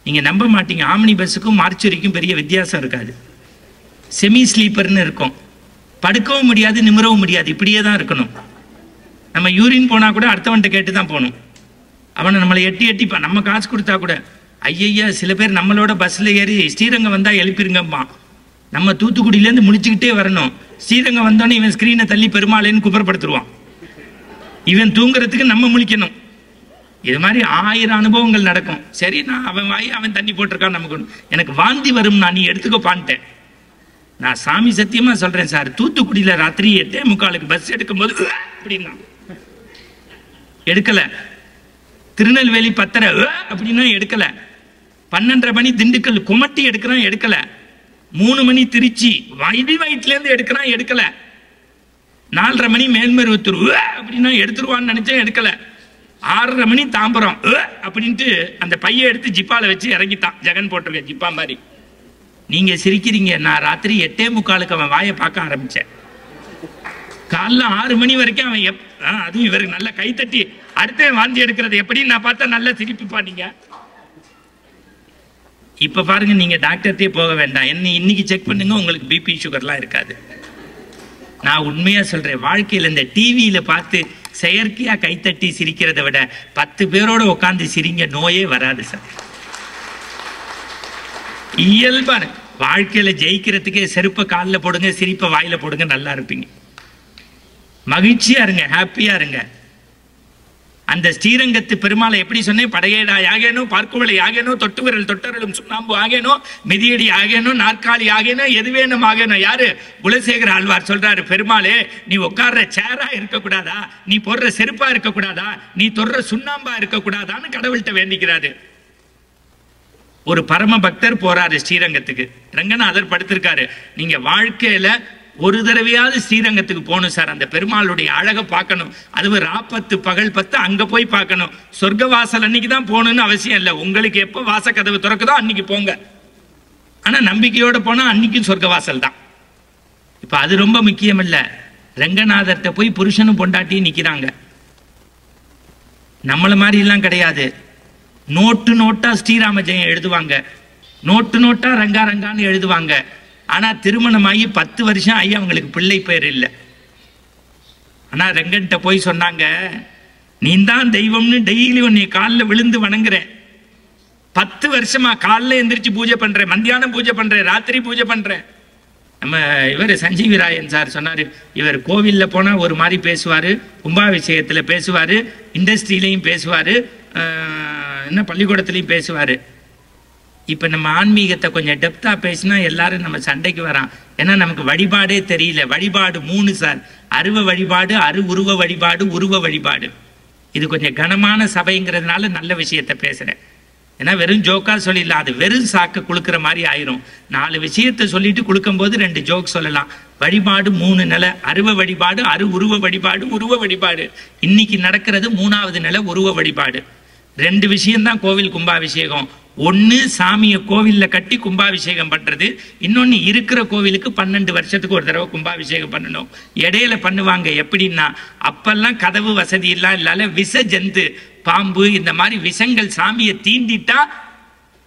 நீங்க நம்ப மாட்டீங்க, ஆம்னி பஸ்ஸுக்கும் மார்ச்சுரிக்கும் பெரிய வித்தியாசம் இருக்காது. செமி ஸ்லீப்பர்னு இருக்கும், படுக்கவும் முடியாது நிமிரவும் முடியாது, இப்படியே தான் இருக்கணும். நம்ம யூரின் போனா கூட அடுத்தவன்கிட்ட கேட்டு தான் போகணும். அவனை நம்மளை எட்டி எட்டிப்பா, நம்ம காசு கொடுத்தா கூட. ஐயா சில பேர் நம்மளோட பஸ்ல ஏறி ஸ்ரீரங்கம் வந்தா எழுப்பிருங்கம்மா. நம்ம தூத்துக்குடியிலேருந்து முழிச்சுக்கிட்டே வரணும். ஸ்ரீரங்கம் வந்தோன்னே இவன் ஸ்கிரீனை தள்ளி பெருமாளேன்னு குப்பரப்படுத்துருவான். இவன் தூங்குறதுக்கு நம்ம முழிக்கணும். இது மாதிரி 1000 அனுபவங்கள் நடக்கும். சரி, நான் அவன் வாய் அவன் தண்ணி போட்டிருக்கான், நமக்கு எனக்கு வாந்தி வரும், நான் நீ எடுத்துக்கோப்பான்ட்டேன். நான் சாமி சத்தியமா சொல்றேன் சார், தூத்துக்குடியில ராத்திரி 8:45 பஸ் எடுக்கும் போது அப்படின்னா எடுக்கல. திருநெல்வேலி 10:30 அப்படின்னா எடுக்கல. 12:30 மணி திண்டுக்கல் குமட்டி எடுக்கிறான், எடுக்கல. 3 மணி திருச்சி வயிற்றுல இருந்து எடுக்கிறான், எடுக்கல. 4:30 மணி மேல்மருவத்தூர் அப்படின்னா எடுத்துருவான்னு நினைச்சேன், எடுக்கல. 6:30 மணி தாம்பரம் அப்படின்ட்டு அந்த பைய எடுத்து ஜிப்பால வச்சு இறங்கிட்டான், ஜெகன் போட்டிருக்க ஜிப்பா மாதிரி. நீங்க சிரிக்கிறீங்க, நான் ராத்திரி 8:45 அவன் வாயை பார்க்க ஆரம்பிச்சேன். காலைல 6 மணி வரைக்கும் அவன் அதுவும் இவருக்கு நல்ல கைத்தட்டி அடுத்த வாந்தி எடுக்கிறது எப்படின்னு நான் பார்த்தா நல்ல சிரிப்பு பாத்தீங்க. இப்ப பாருங்க, நீங்க டாக்டர்கிட்டே போக வேண்டாம், என்ன இன்னைக்கு செக் பண்ணுங்க, உங்களுக்கு பிபி சுகர்லாம் இருக்காது. நான் உண்மையா சொல்றேன், வாழ்க்கையில இந்த டிவியில பார்த்து செயற்கையா கைத்தட்டி சிரிக்கிறத விட 10 பேரோட உட்காந்து சிரிங்க, நோயே வராது சார். இயல்பா வாழ்க்கையில ஜெயிக்கிறதுக்கே செருப்ப காலில் போடுங்க, சிரிப்ப வாயில போடுங்க, நல்லா இருப்பீங்க. மகிழ்ச்சியா இருங்க, ஹாப்பியா இருங்க. அந்த ஸ்ரீரங்கத்து பெருமாளை எப்படி சொன்னேன்? படையேடா ஆகேனோ, பார்க்குவளை ஆகேனோ, தொட்டு விரல் தொட்டரலும் சுண்ணாம்பு ஆகேனோ, மிதியடி ஆகேனோ, நாற்காலி ஆகேனோ, எது வேணும் ஆகேனோ. யாரு? குலசேகர ஆழ்வார் சொல்றாரு, பெருமாளே நீ உட்கார்ற சேரா இருக்கக்கூடாதா, நீ போடுற செருப்பா இருக்கக்கூடாதா, நீ தொடுற சுண்ணாம்பா இருக்கக்கூடாதான்னு கடவுள்கிட்ட வேண்டிக்கிறாரு. ஒரு பரம பக்தர் போறாரு ஸ்ரீரங்கத்துக்கு. ரங்கநாதர் படுத்திருக்காரு. நீங்க வாழ்க்கையில ஒரு தடவையாவது ஸ்ரீரங்கத்துக்கு போகணும் சார், அந்த பெருமாளுடைய அழகை பார்க்கணும். அதுவும் ராப்பத்து பகல் 10 அங்க போய் பார்க்கணும். சொர்க்க வாசல் அன்னைக்கு தான் போகணும்னு அவசியம் இல்லை, உங்களுக்கு எப்போ வாசக்கதவு திறக்குதோ அன்னைக்கு போங்க. ஆனா நம்பிக்கையோட போனா அன்னைக்கும் சொர்க்க வாசல் தான். இப்ப அது ரொம்ப முக்கியம் இல்ல. ரங்கநாதர்கிட்ட போய் புருஷனும் பொண்டாட்டியும் நிக்கிறாங்க. நம்மள மாதிரி எல்லாம் கிடையாது. நோட்டு நோட்டா ஸ்ரீராம ஜெயம் எழுதுவாங்க, நோட்டு நோட்டா ரங்கா ரங்கான்னு எழுதுவாங்க. ஆனா திருமணமாகி 10 வருஷம் ஆகி அவங்களுக்கு பிள்ளை பேர் இல்லை. ஆனா ரங்கன்ட்ட போய் சொன்னாங்க, நீ தான் தெய்வம்னு டெய்லி உன்னை காலில் விழுந்து வணங்குறேன். 10 வருஷமா காலில் எந்திரிச்சு பூஜை பண்றேன், மத்தியானம் பூஜை பண்றேன், ராத்திரி பூஜை பண்றேன். நம்ம இவர் சஞ்சீவி ராயன் சார் சொன்னாரு, இவர் கோவில்ல போனா ஒரு மாதிரி பேசுவாரு, கும்பாபிஷேகத்துல பேசுவாரு, இண்டஸ்ட்ரியிலையும் பேசுவாரு, என்ன பள்ளிக்கூடத்திலையும் பேசுவாரு. இப்ப நம்ம ஆன்மீகத்தை கொஞ்சம் டெப்தா பேசினா எல்லாரும் நம்ம சண்டைக்கு வரான். ஏன்னா நமக்கு வழிபாடே தெரியல. வழிபாடு 3 சார்: அருவ வழிபாடு, உருவ வழிபாடு, உருவ வழிபாடு. இது கொஞ்சம் கனமான சபைங்கிறதுனால நல்ல விஷயத்த பேசுறேன். ஏன்னா வெறும் ஜோக்கா சொல்லிடலாம், அது வெறும் சாக்க குளுக்கிற மாதிரி ஆயிரும். 4 விஷயத்த சொல்லிட்டு குளுக்கும் போது 2 ஜோக் சொல்லலாம். வழிபாடு 3 நிலை: அருவ வழிபாடு, உருவ வழிபாடு, உருவ வழிபாடு. இன்னைக்கு நடக்கிறது 3வது நிலை, உருவ வழிபாடு. 2 விஷயம்தான் கோவில் கும்பாபிஷேகம். ஒன்னு சாமியை கோவில்ல கட்டி கும்பாபிஷேகம் பண்றது, இன்னொன்னு இருக்கிற கோவிலுக்கு 12 வருஷத்துக்கு ஒரு தடவை கும்பாபிஷேகம் பண்ணணும். இடையில பண்ணுவாங்க. எப்படின்னா, அப்பெல்லாம் கதவு வசதி எல்லாம் இல்லாத விஷ ஜந்து, பாம்பு, இந்த மாதிரி விஷங்கள் சாமியை தீண்டிட்டா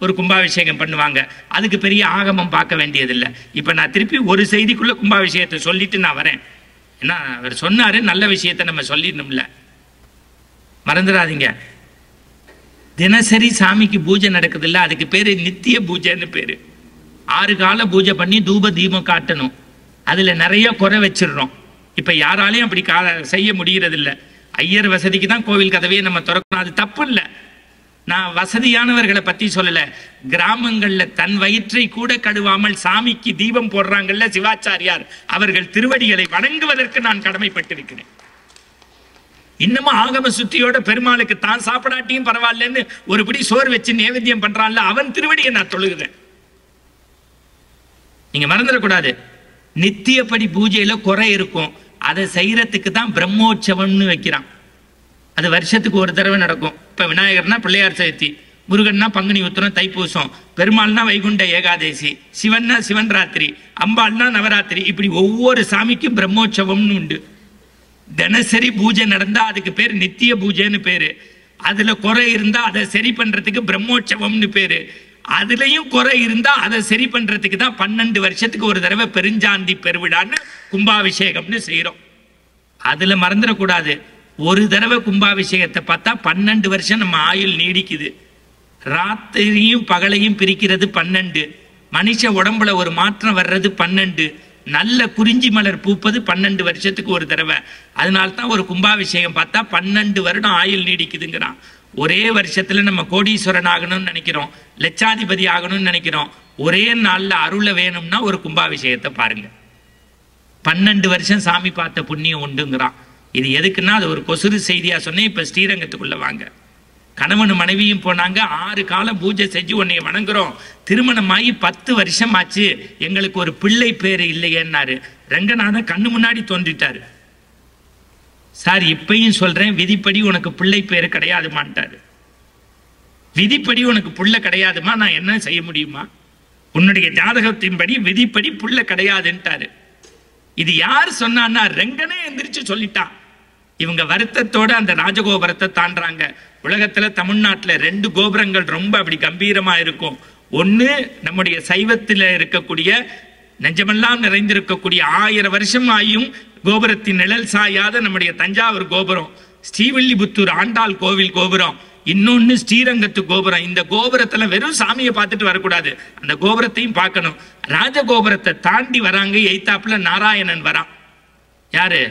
ஒரு கும்பாபிஷேகம் பண்ணுவாங்க. அதுக்கு பெரிய ஆகமம் பார்க்க வேண்டியதில்லை. இப்ப நான் திருப்பி ஒரு செய்திக்குள்ள கும்பாபிஷேகத்தை சொல்லிட்டு நான் வரேன். ஏன்னா அவர் சொன்னாரு, நல்ல விஷயத்த நம்ம சொல்லிடணும்ல, மறந்துடாதீங்க. தினசரி சாமிக்கு பூஜை நடக்குது இல்ல, அதுக்கு பேரு நித்திய பூஜைன்னு பேரு. 6 கால பூஜை பண்ணி தூப தீபம் காட்டணும். அதுல நிறைய குறை வச்சிடுறோம். இப்ப யாராலையும் அப்படி செய்ய முடியறது இல்ல. ஐயர் வசதிக்கு தான் கோவில் கதவையே நம்ம திறக்கணும். அது தப்பு இல்லை. நான் வசதியானவர்களை பத்தி சொல்லல. கிராமங்கள்ல தன் வயிற்றை கூட கழுவாமல் சாமிக்கு தீபம் போடுறாங்கல்ல சிவாச்சாரியார், அவர்கள் திருவடிகளை வணங்குவதற்கு நான் கடமைப்பட்டிருக்கிறேன். இன்னமும் ஆகம சுத்தியோட பெருமாளுக்கு தான் சாப்பிடாட்டியும் பரவாயில்லன்னு ஒரு பிடி சோறு வச்சு நேவேத்தியம் பண்றான்ல, அவன் திருவடியை நான் தொழுகிறேன். நீங்க மறந்துடக்கூடாது. நித்தியப்படி பூஜையில குறை இருக்கும், அதை செய்யறதுக்கு தான் பிரம்மோற்சவம்னு வைக்கிறான். அது வருஷத்துக்கு ஒரு தடவை நடக்கும். இப்ப விநாயகர்னா பிள்ளையார் சதுர்த்தி, முருகன்னா பங்குனி உத்திரம் தைப்பூசம், பெருமாள்னா வைகுண்ட ஏகாதேசி, சிவன்னா சிவன் ராத்திரி, அம்பாள்னா நவராத்திரி. இப்படி ஒவ்வொரு சாமிக்கும் பிரம்மோற்சவம்னு உண்டு. தினசரி பூஜை நடந்தா அதுக்கு பேர் நித்திய பூஜைன்னு பேரு. அதுல குறை இருந்தா அதை சரி பண்றதுக்கு பிரம்மோற்சவம்னு பேரு. அதுலயும் குறை இருந்தா அதை சரி பண்றதுக்கு தான் 12 வருஷத்துக்கு ஒரு தடவை பெருஞ்சாந்தி பெருவிழான்னு கும்பாபிஷேகம்னு செய்யறோம். அதுல மறந்துடக்கூடாது. ஒரு தடவை கும்பாபிஷேகத்தை பார்த்தா 12 வருஷம் நம்ம ஆயுள் நீடிக்குது. ராத்திரியும் பகலையும் பிரிக்கிறது 12. மனுஷ உடம்புல ஒரு மாற்றம் வர்றது 12. நல்ல குறிஞ்சி மலர் பூப்பது 12 வருஷத்துக்கு ஒரு தடவை. அதனால்தான் ஒரு கும்பாபிஷேகம் பார்த்தா 12 வருடம் ஆயுள் நீடிக்குதுங்கிறான். ஒரே வருஷத்துல நம்ம கோடீஸ்வரன் ஆகணும்னு நினைக்கிறோம், லட்சாதிபதி ஆகணும்னு நினைக்கிறோம். ஒரே நாள்ல அருளை வேணும்னா ஒரு கும்பாபிஷேகத்தை பாருங்க. 12 வருஷம் சாமி பார்த்த புண்ணியம் உண்டுங்கிறான். இது எதுக்குன்னா, அது ஒரு கொசுறு செய்தியா சொன்னேன். இப்ப ஸ்ரீரங்கத்துக்குள்ள வாங்க. கணவன் மனைவியும் போனாங்க. 6 காலம் பூஜை செஞ்சு உன்னை வணங்குறோம். திருமணமாகி 10 வருஷம் ஆச்சு, எங்களுக்கு ஒரு பிள்ளை பேரு இல்லையேன்னாரு. ரங்கநாதன் கண்ணு முன்னாடி தோன்றிட்டாரு. சார் இப்பயும் சொல்றேன், விதிப்படி உனக்கு பிள்ளை பேரு கிடையாதுமான்ட்டாரு. விதிப்படி உனக்கு புள்ள கிடையாதுமா, நான் என்ன செய்ய முடியுமா? உன்னுடைய ஜாதகத்தின்படி விதிப்படி புள்ள கிடையாதுன்ட்டாரு. இது யார் சொன்னான்னா, ரங்கனே எந்திரிச்சு சொல்லிட்டான். இவங்க வருத்தத்தோட அந்த ராஜகோபுரத்தை தாண்டாங்க. உலகத்துல தமிழ்நாட்டுல 2 கோபுரங்கள் ரொம்ப அப்படி கம்பீரமா இருக்கும். ஒண்ணு நம்முடைய சைவத்துல இருக்கக்கூடிய நெஞ்சமெல்லாம் நிறைந்திருக்கக்கூடிய 1000 வருஷம் ஆயும் கோபுரத்தின் நிழல் சாயாத நம்முடைய தஞ்சாவூர் கோபுரம், ஸ்ரீவில்லிபுத்தூர் ஆண்டாள் கோவில் கோபுரம், இன்னொன்னு ஸ்ரீரங்கத்து கோபுரம். இந்த கோபுரத்துல வெறும் சாமியை பார்த்துட்டு வரக்கூடாது, அந்த கோபுரத்தையும் பார்க்கணும். ராஜகோபுரத்தை தாண்டி வராங்க, எய்தாப்புல நாராயணன் வரான். யாரு?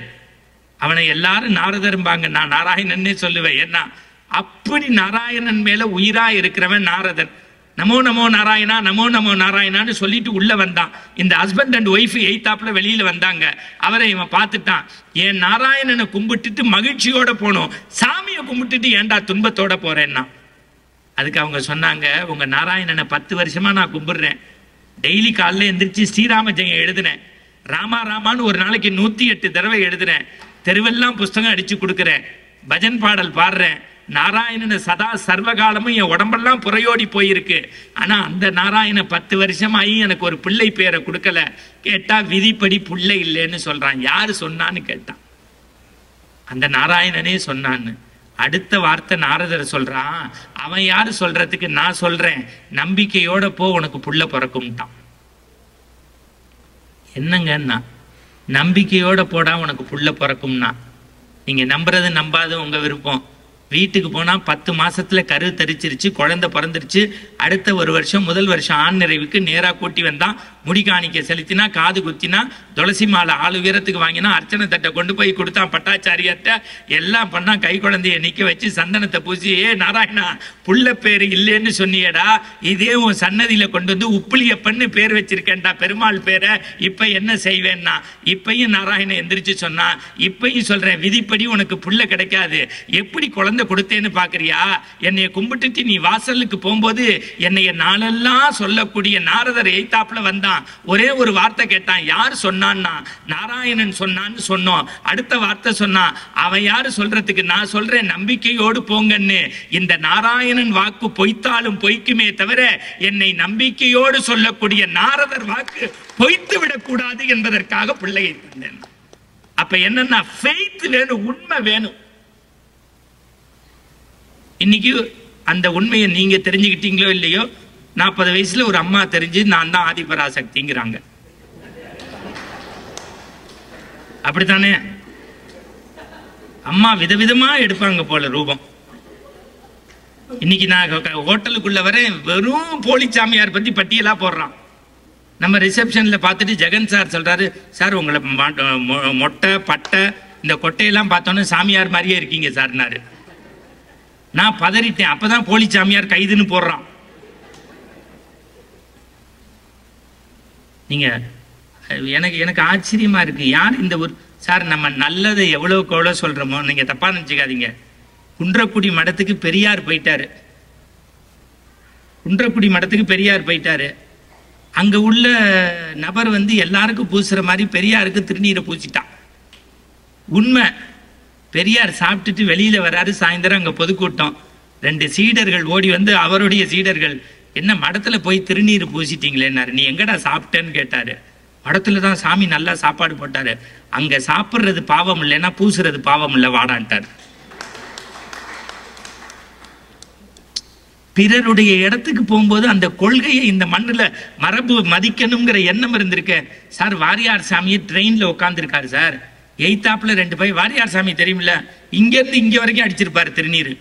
அவனை எல்லாரும் நாரதரும்பாங்க, நான் நாராயணன்னே சொல்லுவேன். ஏன்னா அப்படி நாராயணன் மேல உயிரா இருக்கிறவன் நாரதன். நமோ நமோ நாராயணா, நமோ நமோ நாராயணான்னு சொல்லிட்டு உள்ள வந்தான். இந்த ஹஸ்பண்ட் அண்ட் ஒய்ஃப் எய்தாப்புல வெளியில வந்தாங்க. அவரை இவன் பார்த்துட்டான். என் நாராயணனை கும்பிட்டுட்டு மகிழ்ச்சியோட போனோம், சாமியை கும்பிட்டுட்டு ஏன்டா துன்பத்தோட போறேன்னா. அதுக்கு அவங்க சொன்னாங்க, உங்க நாராயணனை 10 வருஷமா நான் கும்பிடுறேன். டெய்லி காலைல எந்திரிச்சு ஸ்ரீராம ஜெயம் எழுதுனேன். ராமா ராமான்னு ஒரு நாளைக்கு 108 தடவை எழுதுறேன். தெருவெல்லாம் புஸ்தகம் அடிச்சு கொடுக்குறேன். பஜன் பாடல் பாடுறேன். நாராயணனை சதா சர்வகாலமும் என் உடம்பெல்லாம் புறையோடி போயிருக்கு. ஆனா அந்த நாராயண 10 வருஷமாயி எனக்கு ஒரு பிள்ளை பேரை கொடுக்கல. கேட்டா விதிப்படி பிள்ளை இல்லைன்னு சொல்றான். யாரு சொன்னான்னு கேட்டான். அந்த நாராயணனே சொன்னான்னு. அடுத்த வார்த்தை நாரதர் சொல்றான், அவன் யாரு சொல்றதுக்கு, நான் சொல்றேன், நம்பிக்கையோட போ, உனக்கு புள்ள பிறக்கும்ட்டான். என்னங்கன்னா நம்பிக்கையோட போடா உனக்கு புள்ள பிறக்கும்னா. நீங்க நம்புறது நம்பாத உங்க விருப்பம். வீட்டுக்கு போனா 10 மாசத்துல கரு தரிச்சிருச்சு, குழந்தை பிறந்துருச்சு. அடுத்த ஒரு வருஷம், முதல் வருஷம் ஆண் நிறைவுக்கு நேரா கூட்டி வந்தான். முடிகாணிக்க செலுத்தினா, காது குத்தினா, துளசி மாலை 4 உயரத்துக்கு வாங்கினா, அர்ச்சனை தட்டை கொண்டு போய் கொடுத்தான் பட்டாச்சாரியார்ட்ட. எல்லாம் பண்ணா. கை குழந்தைய நிக்க வச்சு சந்தனத்தை பூசி, ஏ நாராயணா, புள்ள பேரு இல்லைன்னு சொன்னியடா, இதே உன் சன்னதியில கொண்டு வந்து உப்புளியப்பன்னு பேர் வச்சிருக்கேன்டா, பெருமாள் பேரை, இப்ப என்ன செய்வேன்னா. இப்பயும் நாராயணன் எந்திரிச்சு சொன்னா, இப்பயும் சொல்றேன், விதிப்படி உனக்கு புள்ள கிடைக்காது. எப்படி குழந்தை கொடுத்தேன்னு பாக்குறியா? என்னைய கும்பிட்டுட்டு நீ வாசலுக்கு போகும்போது என்னைய நாளெல்லாம் சொல்லக்கூடிய நாரதர் எய்தாப்புல வந்தான். ஒரே ஒரு வார்த்தை கேட்டான், யார் சொன்னான்னா, நாராயணன் சொன்னான்னு சொன்னோம். அடுத்த வார்த்தை சொன்னான், அவன் யாரு சொல்றதுக்கு, நான் சொல்றேன், நம்பிக்கையோடு போங்கன்னு. இந்த நாராயணன் வாக்கு பொய்த்தாலும் பொய்க்குமே தவிர என்னை நம்பிக்கையோடு சொல்லக்கூடிய நாரதர் வாக்கு பொய்த்து விடக்கூடாது என்பதற்காக பிள்ளையை தந்தேன். அப்ப என்னன்னா, ஃபெய்த் வேணும், உண்மை வேணும். இன்னைக்கு அந்த உண்மையை நீங்க தெரிஞ்சுக்கிட்டீங்களோ இல்லையோ, 40 வயசுல ஒரு அம்மா தெரிஞ்சு நான் தான் ஆதிபராசக்திங்கிறாங்க. அப்படித்தானே? அம்மா விதவிதமா எடுப்பாங்க போல ரூபம். இன்னைக்கு நான் ஹோட்டலுக்குள்ள வரேன், வெறும் போலி சாமியார் பத்தி பட்டியலா போடுறான். நம்ம ரிசப்ஷன்ல பார்த்துட்டு ஜெகன் சார் சொல்றாரு, சார் உங்களை மொட்டை பட்டை இந்த கொட்டையெல்லாம் பார்த்தோன்னு சாமியார் மாதிரியே இருக்கீங்க சார்னாரு. நான் பதறிட்டேன். அப்பதான் போலி சாமியார் கைதுன்னு போடுறான். நீங்க எனக்கு ஆச்சரியமா இருக்கு. யார் இந்த ஒரு சார், நம்ம நல்லதை எவ்வளவுக்கு எவ்வளவு சொல்றோமோ, நீங்க தப்பா நினைச்சுக்காதீங்க. குன்றக்குடி மடத்துக்கு பெரியார் போயிட்டாரு. குன்றக்குடி மடத்துக்கு பெரியார் போயிட்டாரு. அங்க உள்ள நபர் வந்து எல்லாருக்கும் பூசுற மாதிரி பெரியாருக்கு திருநீரை பூசிட்டான். உண்மை. பெரியார் சாப்பிட்டுட்டு வெளியில வராரு. சாயந்தரம் அங்க பொதுக்கூட்டம். 2 சீடர்கள் ஓடி வந்து, அவருடைய சீடர்கள், என்ன மடத்துல போய் திருநீர் பூசிட்டீங்களேன்னாரு. நீ எங்கடா சாப்பிட்டேன்னு கேட்டாரு. மடத்துல தான் சாமி நல்லா சாப்பாடு போட்டாரு. அங்க சாப்பிடுறது பாவம் இல்லைன்னா பூசுறது பாவம் இல்லை, வாடான்ட்டாரு. பிறருடைய இடத்துக்கு போகும்போது அந்த கொள்கையை இந்த மண்ணுல மரபு மதிக்கணுங்கிற எண்ணம் இருந்திருக்க. சார், வாரியார் சாமியை ட்ரெயின்ல உட்காந்துருக்காரு சார். எய்தாப்புல 2 பை வாரியார் சாமி தெரியுமில்ல, இங்க இருந்து இங்க வரைக்கும் அடிச்சிருப்பாரு திருநீர்.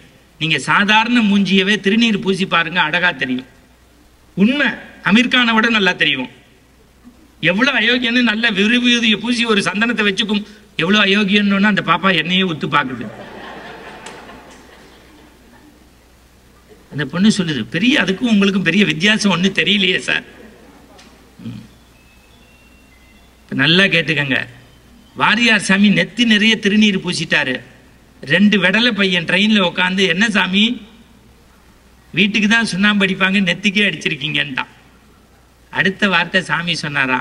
நீங்க சாதாரண மூஞ்சியவே திருநீர் பூசி பாருங்க, அழகா தெரியும். உண்மை. அமீர்கானை விட நல்லா தெரியும். எவ்வளவு அயோக்கியன்னு நல்ல விரும்பிய பூசி ஒரு சந்தனத்தை வச்சுக்கும். எவ்வளவு அயோக்கியன்னு அந்த பாப்பா என்னையே உத்து பாக்குது. அந்த பொண்ணு சொல்லுது, பெரிய அதுக்கும் உங்களுக்கும் பெரிய வித்தியாசம் ஒண்ணு தெரியலையே சார். நல்லா கேட்டுக்கங்க. வாரியார் சாமி நெத்தி நிறைய திருநீர் பூசிட்டாரு. 2 வெடலை பையன் ட்ரெயின்ல உட்காந்து, என்ன சாமி வீட்டுக்கு தான் சுண்ணாம்பு அடிப்பாங்க, நெத்திக்கே அடிச்சிருக்கீங்கன்ட்டான். அடுத்த வார்த்தை சாமி சொன்னாரா,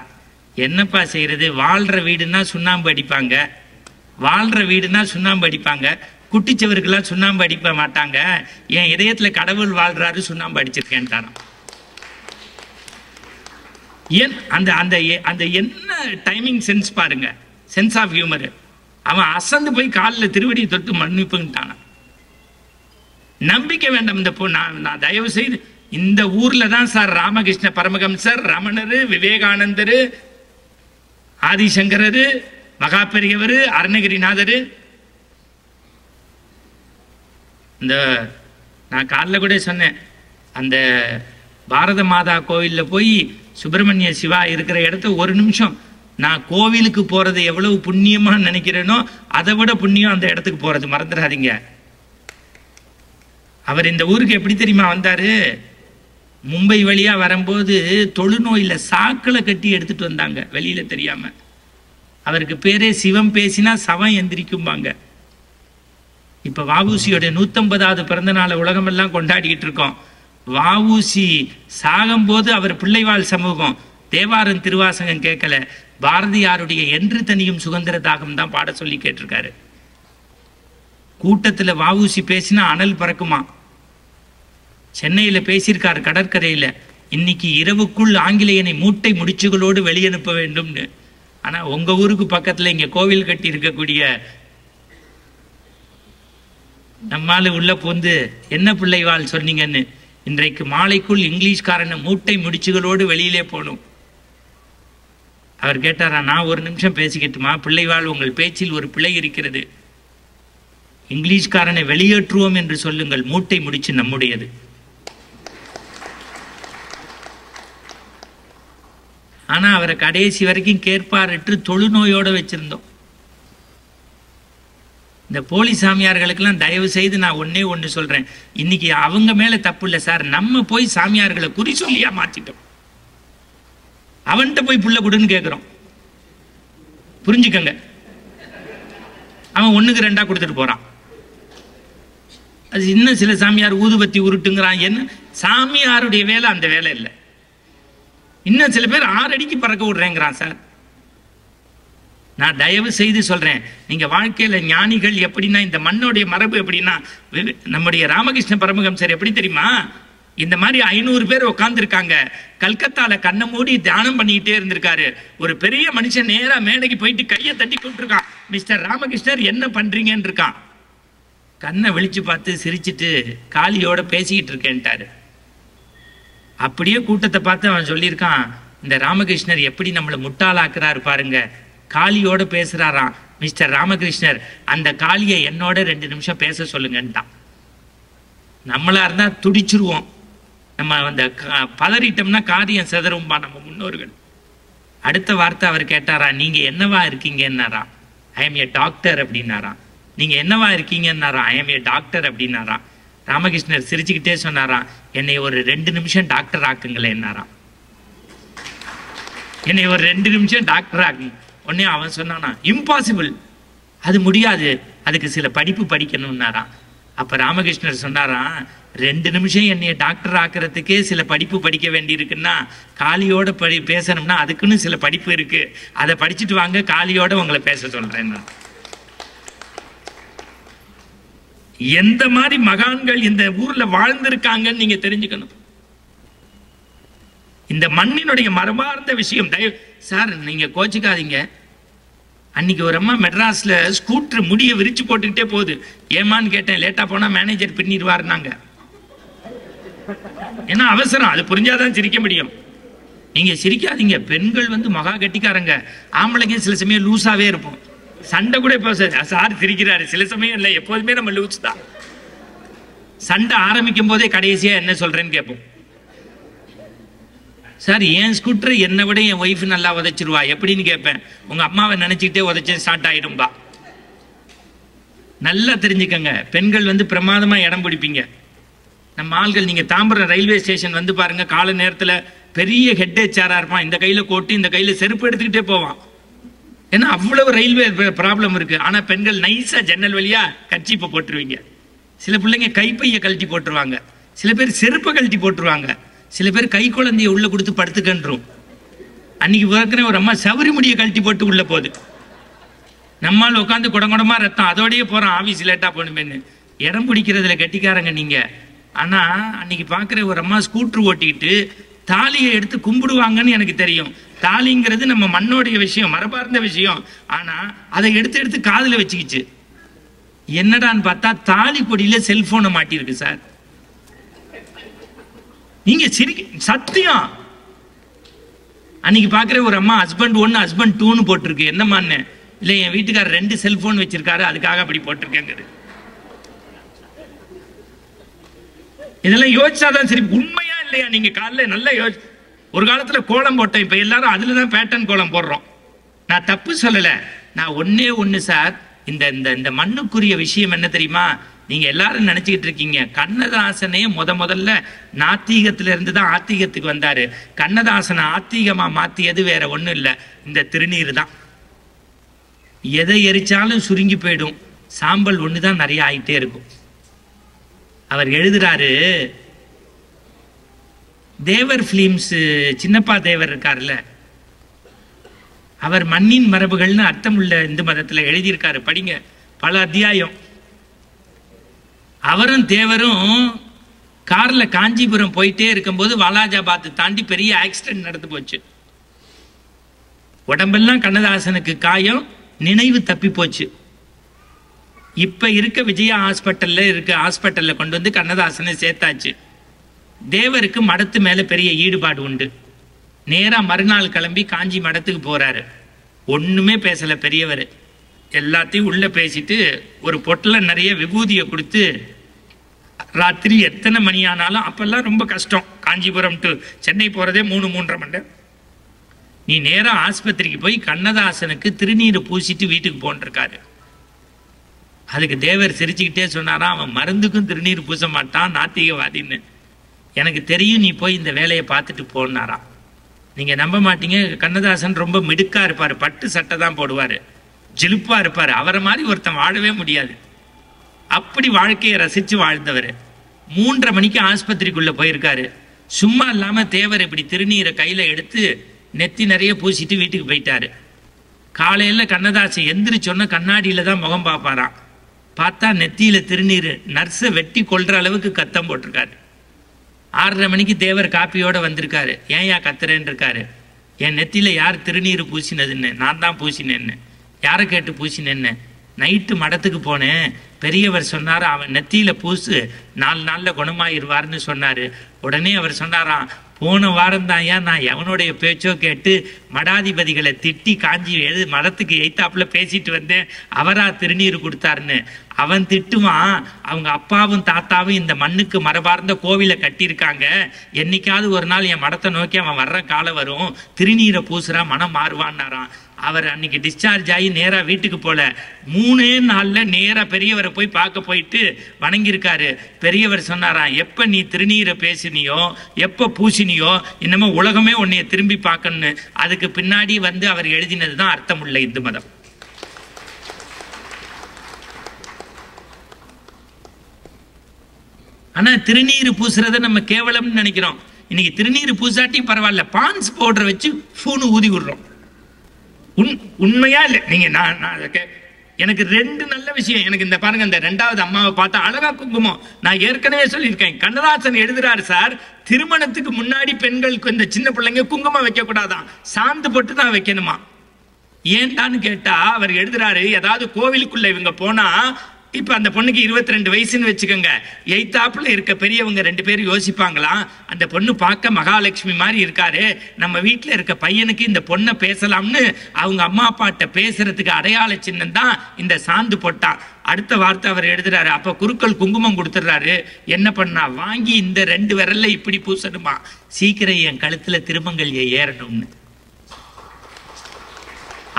என்னப்பா செய்யறது, வாழ்ற வீடுன்னா சுண்ணாம்பு அடிப்பாங்க, வாழ்ற வீடுனா சுண்ணாம்பு அடிப்பாங்க, குட்டிச்சவருக்கெல்லாம் சுண்ணாம்பு அடிக்க மாட்டாங்க, என் இதயத்துல கடவுள் வாழ்றாரு, சுண்ணாம்பு அடிச்சிருக்கேன்ட்டாராம். ஏன் அந்த அந்த அந்த என்ன டைமிங் சென்ஸ் பாருங்க, சென்ஸ் ஆஃப் ஹியூமர். அவன் அசந்து போய் காலில் திருவடியை தொட்டு மன்னிப்புட்டான. நம்பிக்கை வேண்டாம். இந்த நான் தயவு செய்து, இந்த ஊர்ல தான் சார் ராமகிருஷ்ண பரமஹம்சர், ரமணரு, விவேகானந்தரு, ஆதிசங்கரரு, மகா பெரியவர், அருணகிரிநாதரு. இந்த நான் காலைல கூட சொன்னேன், அந்த பாரத மாதா கோயிலில் போய் சுப்பிரமணிய சிவா இருக்கிற இடத்த ஒரு நிமிஷம் நான் கோவிலுக்கு போறது எவ்வளவு புண்ணியமா நினைக்கிறேனோ அதை விட புண்ணியம் அந்த இடத்துக்கு போறது, மறந்துடாதீங்க. அவர் இந்த ஊருக்கு எப்படி தெரியுமா வந்தாரு? மும்பை வழியா வரும்போது தொழுநோயில சாக்களை கட்டி எடுத்துட்டு வந்தாங்க, வெளியில தெரியாம. அவருக்கு பேரே சிவம் பேசினா சவம் எந்திரிக்கும்பாங்க. இப்ப வஉசியோட 150வது பிறந்த நாளை உலகமெல்லாம் கொண்டாடிக்கிட்டு இருக்கோம். வஉசி சாகும்போது அவர் பிள்ளைவாழ் சமூகம் தேவாரம் திருவாசகம் கேட்கல, பாரதியாருடைய என்று தனியும் சுதந்திர தாகம் தான் பாட சொல்லி கேட்டிருக்காரு. கூட்டத்துல வஉசி பேசினா அனல் பறக்குமா. சென்னையில பேசியிருக்காரு கடற்கரையில, இன்னைக்கு இரவுக்குள் ஆங்கிலேயனை மூட்டை முடிச்சுகளோடு வெளியனுப்ப வேண்டும்னு. ஆனா உங்க ஊருக்கு பக்கத்துல இங்க கோவில் கட்டி இருக்கக்கூடிய நம்மால உள்ள போந்து என்ன பிள்ளைவாள் சொன்னீங்கன்னு, இன்றைக்கு மாலைக்குள் இங்கிலீஷ்காரனை மூட்டை முடிச்சுகளோடு வெளியிலே போகணும். அவர் கேட்டாரா, நான் ஒரு நிமிஷம் பேசிக்கிட்டுமா? பிள்ளைவாள், உங்கள் பேச்சில் ஒரு பிழை இருக்கிறது. இங்கிலீஷ்காரனை வெளியேற்றுவோம் என்று சொல்லுங்கள், மூட்டை முடிச்சு நம்முடையது. ஆனா அவரை கடைசி வரைக்கும் கேட்பாரற்று தொழுநோயோட வச்சிருந்தோம். இந்த போலி சாமியார்களுக்கெல்லாம் தயவு செய்து நான் ஒண்ணு சொல்றேன், இன்னைக்கு அவங்க மேல தப்பு இல்லை சார், நம்ம போய் சாமியார்களை குறி சொல்லியா மாத்திட்டோம். அவன்கிட்ட போய் புள்ள கொடுன்னு கேட்கிறோம், புரிஞ்சுக்கங்க. அவன் 1க்கு 2 கொடுத்துட்டு போறான். அது இன்னும் சில சாமியார் ஊதுபத்தி உருட்டுங்கிறான். என்ன சாமியாருடைய வேலை? அந்த வேலை இல்லை. இன்னும் சில பேர் 6 அடிக்கு பறக்க விடுறேங்கிறான் சார். நான் தயவு செய்து சொல்றேன், நீங்க வாழ்க்கையில ஞானிகள் எப்படின்னா, இந்த மண்ணுடைய மரபு எப்படின்னா, நம்முடைய ராமகிருஷ்ண பரமஹம்சர் எப்படி தெரியுமா, இந்த மாதிரி 500 பேர் உட்கார்ந்துருக்காங்க, கல்கத்தால கண்ணை மூடி தியானம் பண்ணிக்கிட்டே இருந்திருக்காரு. ஒரு பெரிய மனுஷன் நேரா மேடைக்கு போயிட்டு கையை தட்டி கூப்பிட்டுருக்கான், மிஸ்டர் ராமகிருஷ்ணர் என்ன பண்றீங்கன்னு இருக்கான். கண்ணை விழிச்சு பார்த்து சிரிச்சிட்டு காளியோட பேசிக்கிட்டு இருக்கேன்ட்டாரு. அப்படியே கூட்டத்தை பார்த்து அவன் சொல்லியிருக்கான், இந்த ராமகிருஷ்ணர் எப்படி நம்மளை முட்டாளாக்குறாரு பாருங்க, காளியோட பேசுறாராம். மிஸ்டர் ராமகிருஷ்ணர், அந்த காளியை என்னோட 2 நிமிஷம் பேச சொல்லுங்கன்ட்டான். நம்மளா இருந்தா துடிச்சிருவோம், நம்ம அந்த பதறிட்டோம்னா காரியம் சிதறும்பா நம்ம முன்னோர்கள். அடுத்த வார்த்தை அவர் கேட்டாரா, நீங்க என்னவா இருக்கீங்கன்னாரா. ஐ எம் ஏ டாக்டர் அப்படின்னாராம். நீங்க என்னவா இருக்கீங்கன்னாரா. ஐ எம் ஏ டாக்டர் அப்படின்னாராம். ராமகிருஷ்ணர் சிரிச்சுக்கிட்டே சொன்னாராம், என்னை ஒரு 2 நிமிஷம் டாக்டர் ஆக்குங்களேன்னாராம். என்னை ஒரு 2 நிமிஷம் டாக்டர் ஆக்குங்க. உடனே அவன் சொன்னானா, இம்பாசிபிள், அது முடியாது, அதுக்கு சில படிப்பு படிக்கணும்னாராம். அப்ப ராமகிருஷ்ணர் சொன்னாராம், 2 நிமிஷம் என்னைய டாக்டர் ஆக்குறதுக்கே சில படிப்பு படிக்க வேண்டி இருக்குன்னா, காளியோட பேசணும்னா அதுக்குன்னு சில படிப்பு இருக்கு, அதை படிச்சுட்டு வாங்க, காளியோட உங்களை பேச சொல்றேன். எந்த மாதிரி மகான்கள் இந்த ஊர்ல வாழ்ந்திருக்காங்கன்னு நீங்க தெரிஞ்சுக்கணும். இந்த மண்ணினுடைய மரபார்ந்த விஷயம். சார் நீங்க கோச்சிக்காதீங்க, அன்னைக்கு ஒரு அம்மா மெட்ராஸ்ல ஸ்கூட்டர் முடிய விரிச்சு போட்டுக்கிட்டே போகுது. ஏமான்னு கேட்டேன், லேட்டா போனா மேனேஜர் பின்னிடுவாருனாங்க. ஏன்னா அவசரம், அது புரிஞ்சாதான் சிரிக்க முடியும். நீங்க சிரிக்காதீங்க, பெண்கள் மகா கட்டிக்காரங்க, ஆம்பளைங்க சில சமயம் லூஸாவே இருப்போம். சண்டை கூட இப்போ சார் சிரிக்கிறாரு, சில சமயம் இல்லை, எப்போதுமே நம்ம லூஸ் தான். சண்டை ஆரம்பிக்கும் போதே கடைசியா என்ன சொல்றேன்னு கேட்போம். சார் என் ஸ்கூட்டர் என்னை விட என் ஒய்ஃப் நல்லா உதைச்சிருவா எப்படின்னு கேட்பேன். உங்க அம்மாவை நினைச்சுக்கிட்டே உதைச்சேன் ஸ்டார்ட் ஆயிடும்பா. நல்லா தெரிஞ்சுக்கங்க, பெண்கள் பிரமாதமா இடம் பிடிப்பீங்க. நம்ம ஆள்கள், நீங்க தாம்பரம் ரயில்வே ஸ்டேஷன் பாருங்க, கால நேரத்துல பெரிய ஹெட் சேரா இருப்பான், இந்த கையில கோட்டு இந்த கையில செருப்பு எடுத்துக்கிட்டே போவான். ஏன்னா அவ்வளவு ரயில்வே ப்ராப்ளம் இருக்கு. ஆனா பெண்கள் நைஸா ஜன்னல் வழியா கர்ச்சீப்பை போட்டுருவீங்க. சில பிள்ளைங்க கைப்பைய கழட்டி போட்டுருவாங்க, சில பேர் செருப்பை கழட்டி போட்டுருவாங்க, சில பேர் கை குழந்தைய உள்ள கொடுத்து படுத்துக்கன்றும். அன்னைக்கு பார்க்குற ஒரு அம்மா சவரி முடியை கழட்டி போட்டு உள்ள போகுது. நம்மால் உட்காந்து குடங்குடமா ரத்தம், அதோடய போறோம் ஆபீஸ் லேட்டா போகணுமேன்னு. இடம் பிடிக்கிறதுல கட்டிக்காரங்க நீங்க. ஆனா அன்னைக்கு பார்க்குற ஒரு அம்மா ஸ்கூட்டர் ஓட்டிக்கிட்டு தாலியை எடுத்து கும்பிடுவாங்கன்னு எனக்கு தெரியும். தாலிங்கிறது நம்ம மண்ணோடைய விஷயம், மரபார்ந்த விஷயம். ஆனா அதை எடுத்து காதுல வச்சுக்கிச்சு. என்னடான்னு பார்த்தா தாலி கொடியில செல்போனை மாட்டிருக்கு சார். நீங்க சத்தியம். அன்னைக்கு பாக்குற ஒரு அம்மா ஹஸ்பண்ட் 1 ஹஸ்பண்ட் 2ன்னு போட்டிருக்கு. என்னமான்னு இல்ல, என் வீட்டுக்காரர் 2 செல்போன் வச்சிருக்காரு, அதுக்காக அப்படி போட்டிருக்கேங்க. இதெல்லாம் யோசிச்சாதான் சரி. உண்மையா இல்லையா? நீங்க காலைல நல்லா ஒரு காலத்துல கோலம் போட்டோம், இப்ப எல்லாரும் அதுலதான் பேட்டர்ன் கோலம் போடுறோம். நான் தப்பு சொல்லல. நான் ஒன்னே ஒண்ணு சார், இந்த இந்த இந்த மண்ணுக்குரிய விஷயம் என்ன தெரியுமா? நீங்க எல்லாரும் நினைச்சுக்கிட்டு இருக்கீங்க கண்ணதாசனே முதல்ல நாத்திகத்துல இருந்து தான் ஆத்திகத்துக்கு வந்தாரு. கண்ணதாசனை ஆத்திகமா மாத்தியது வேற ஒண்ணும் இல்ல, இந்த திருநீர் தான். எதை எரிச்சாலும் சுருங்கி போயிடும், சாம்பல் ஒண்ணுதான் நிறைய ஆயிட்டே இருக்கும். அவர் எழுதுறாரு, தேவர் பிலிம்ஸ் சின்னப்பா தேவர் இருக்காருல்ல, அவர் மண்ணின் மரபுகள்னு அர்த்தம் உள்ள இந்து மதத்துல எழுதியிருக்காரு, படிங்க, பல அத்தியாயம். அவரும் தேவரும் கார்ல காஞ்சிபுரம் போயிட்டே இருக்கும்போது வாலாஜாபாத் தாண்டி பெரிய ஆக்சிடென்ட் நடந்து போச்சு. உடம்பெல்லாம் கண்ணதாசனுக்கு காயம், நினைவு தப்பி போச்சு. இப்ப இருக்க விஜயா ஹாஸ்பிட்டல்ல கொண்டு வந்து கண்ணதாசனை சேர்த்தாச்சு. தேவருக்கு மடத்து மேல பெரிய ஈடுபாடு உண்டு. நேரா மறுநாள் கிளம்பி காஞ்சி மடத்துக்கு போறாரு. ஒண்ணுமே பேசல பெரியவர், எல்லாத்தையும் உள்ள பேசிட்டு ஒரு பொட்டல நிறைய விபூதியை கொடுத்து, ராத்திரி எத்தனை மணி ஆனாலும், அப்பெல்லாம் ரொம்ப கஷ்டம், காஞ்சிபுரம் டு சென்னை போறதே 3-3.5 மணி நேரம், நீ நேரா ஆஸ்பத்திரிக்கு போய் கண்ணதாசனுக்கு திருநீர் பூசிட்டு வீட்டுக்கு போன்றிருக்காரு. அதுக்கு தேவர் சிரிச்சுக்கிட்டே சொன்னாராம், அவன் மருந்துக்கும் திருநீர் பூச மாட்டான், நாத்திகவாதின்னு எனக்கு தெரியும், நீ போய் இந்த வேலையை பார்த்துட்டு போனாராம். நீங்க நம்ப மாட்டீங்க, கண்ணதாசன் ரொம்ப மிடுக்கா இருப்பாரு, பட்டு சட்டை தான் போடுவாரு, ஜிலுப்பா இருப்பாரு, அவரை மாதிரி ஒருத்தன் வாழவே முடியாது. அப்படி வாழ்க்கையை ரசிச்சு வாழ்ந்தவர் 3:30 மணிக்கு ஆஸ்பத்திரிக்குள்ள போயிருக்காரு. சும்மா இல்லாம தேவர் இப்படி திருநீரை கையில எடுத்து நெத்தி நிறைய பூசிட்டு வீட்டுக்கு போயிட்டாரு. காலையில கண்ணதாசன் எந்திரிச்சொன்ன கண்ணாடியில தான் முகம் பார்ப்பாராம். பார்த்தா நெத்தியில திருநீர், நர்ஸை வெட்டி கொள்ற அளவுக்கு கத்தம் போட்டிருக்காரு. 6:30 மணிக்கு தேவர் காப்பியோட வந்திருக்காரு. ஏன் கத்துறேன்னு இருக்காரு. என் நெத்தியில யார் திருநீர் பூசினதுன்னு, நான் தான் பூசினேன்னு. யாரை கேட்டு பூசினேன்னு? நைட்டு மடத்துக்கு போனேன், பெரியவர் சொன்னாரு அவன் நெத்தியில பூசு 4 நாள்ல குணமாயிருவார்னு சொன்னாரு. உடனே அவர் சொன்னாராம், போன வாரம் தான் நான் எவனுடைய பேச்சோ கேட்டு மடாதிபதிகளை திட்டி காஞ்சி மடத்துக்கு எய்த்தாப்புல பேசிட்டு வந்தேன், அவரா திருநீர் கொடுத்தாருன்னு. அவன் திட்டுவான், அவங்க அப்பாவும் தாத்தாவும் இந்த மண்ணுக்கு மரபார்ந்த கோவிலை கட்டியிருக்காங்க, என்னைக்காவது ஒரு நாள் என் மடத்தை நோக்கி அவன் வர்ற காலம் வரும், திருநீரை பூசுறா மனம் மாறுவான்னாராம். அவர் அன்னைக்கு டிஸ்சார்ஜ் ஆகி நேரா வீட்டுக்கு போல 3 நாள்ல நேரா பெரியவரை போய் பார்க்க போயிட்டு வணங்கியிருக்காரு. பெரியவர் சொன்னாராம், எப்ப நீ திருநீரை பேசினியோ எப்ப பூசினியோ இன்னமே உலகமே உன்னைய திரும்பி பார்க்கணும்னு. அதுக்கு பின்னாடி வந்து அவர் எழுதினதுதான் அர்த்தமுள்ள இந்து மதம். ஆனா திருநீர் பூசுறத நம்ம கேவலம்னு நினைக்கிறோம். இன்னைக்கு திருநீர் பூசாட்டியும் பரவாயில்ல, பான்ஸ் பவுடரை வச்சு பூனு ஊதி விடுறோம். உண்மையா இல்ல? நீங்க எனக்கு 2 நல்ல விஷயம். எனக்கு இந்த பாருங்க, இந்த 2வது அம்மாவை பார்த்தா அழகா குங்குமம். நான் ஏற்கனவே சொல்லியிருக்கேன், கண்ணதாசன் எழுதுறாரு சார், திருமணத்துக்கு முன்னாடி பெண்களுக்கு இந்த சின்ன பிள்ளைங்க குங்குமம் வைக்க கூடாதான், சாந்து போட்டு தான் வைக்கணுமா. ஏன்டான்னு கேட்டா அவர் எழுதுறாரு, ஏதாவது கோவிலுக்குள்ள இவங்க போனா, இப்ப அந்த பொண்ணுக்கு 22 வயசுன்னு வச்சுக்கோங்க, எய்த்தாப்புல இருக்க பெரியவங்க 2 பேரும் யோசிப்பாங்களாம், அந்த பொண்ணு பார்க்க மகாலட்சுமி மாதிரி இருக்காரு, நம்ம வீட்டுல இருக்க பையனுக்கு இந்த பொண்ணை பேசலாம்னு அவங்க அம்மா அப்பாட்ட பேசுறதுக்கு அடையாள சின்னம் தான் இந்த சாந்து போட்டான். அடுத்த வார்த்தை அவர் எழுதுறாரு, அப்ப குருக்கள் குங்குமம் கொடுத்துடுறாரு, என்ன பண்ணா, வாங்கி இந்த 2 விரல்ல இப்படி பூசணுமா, சீக்கிரம் என் கழுத்துல திருமங்கல் ஏறணும்னு.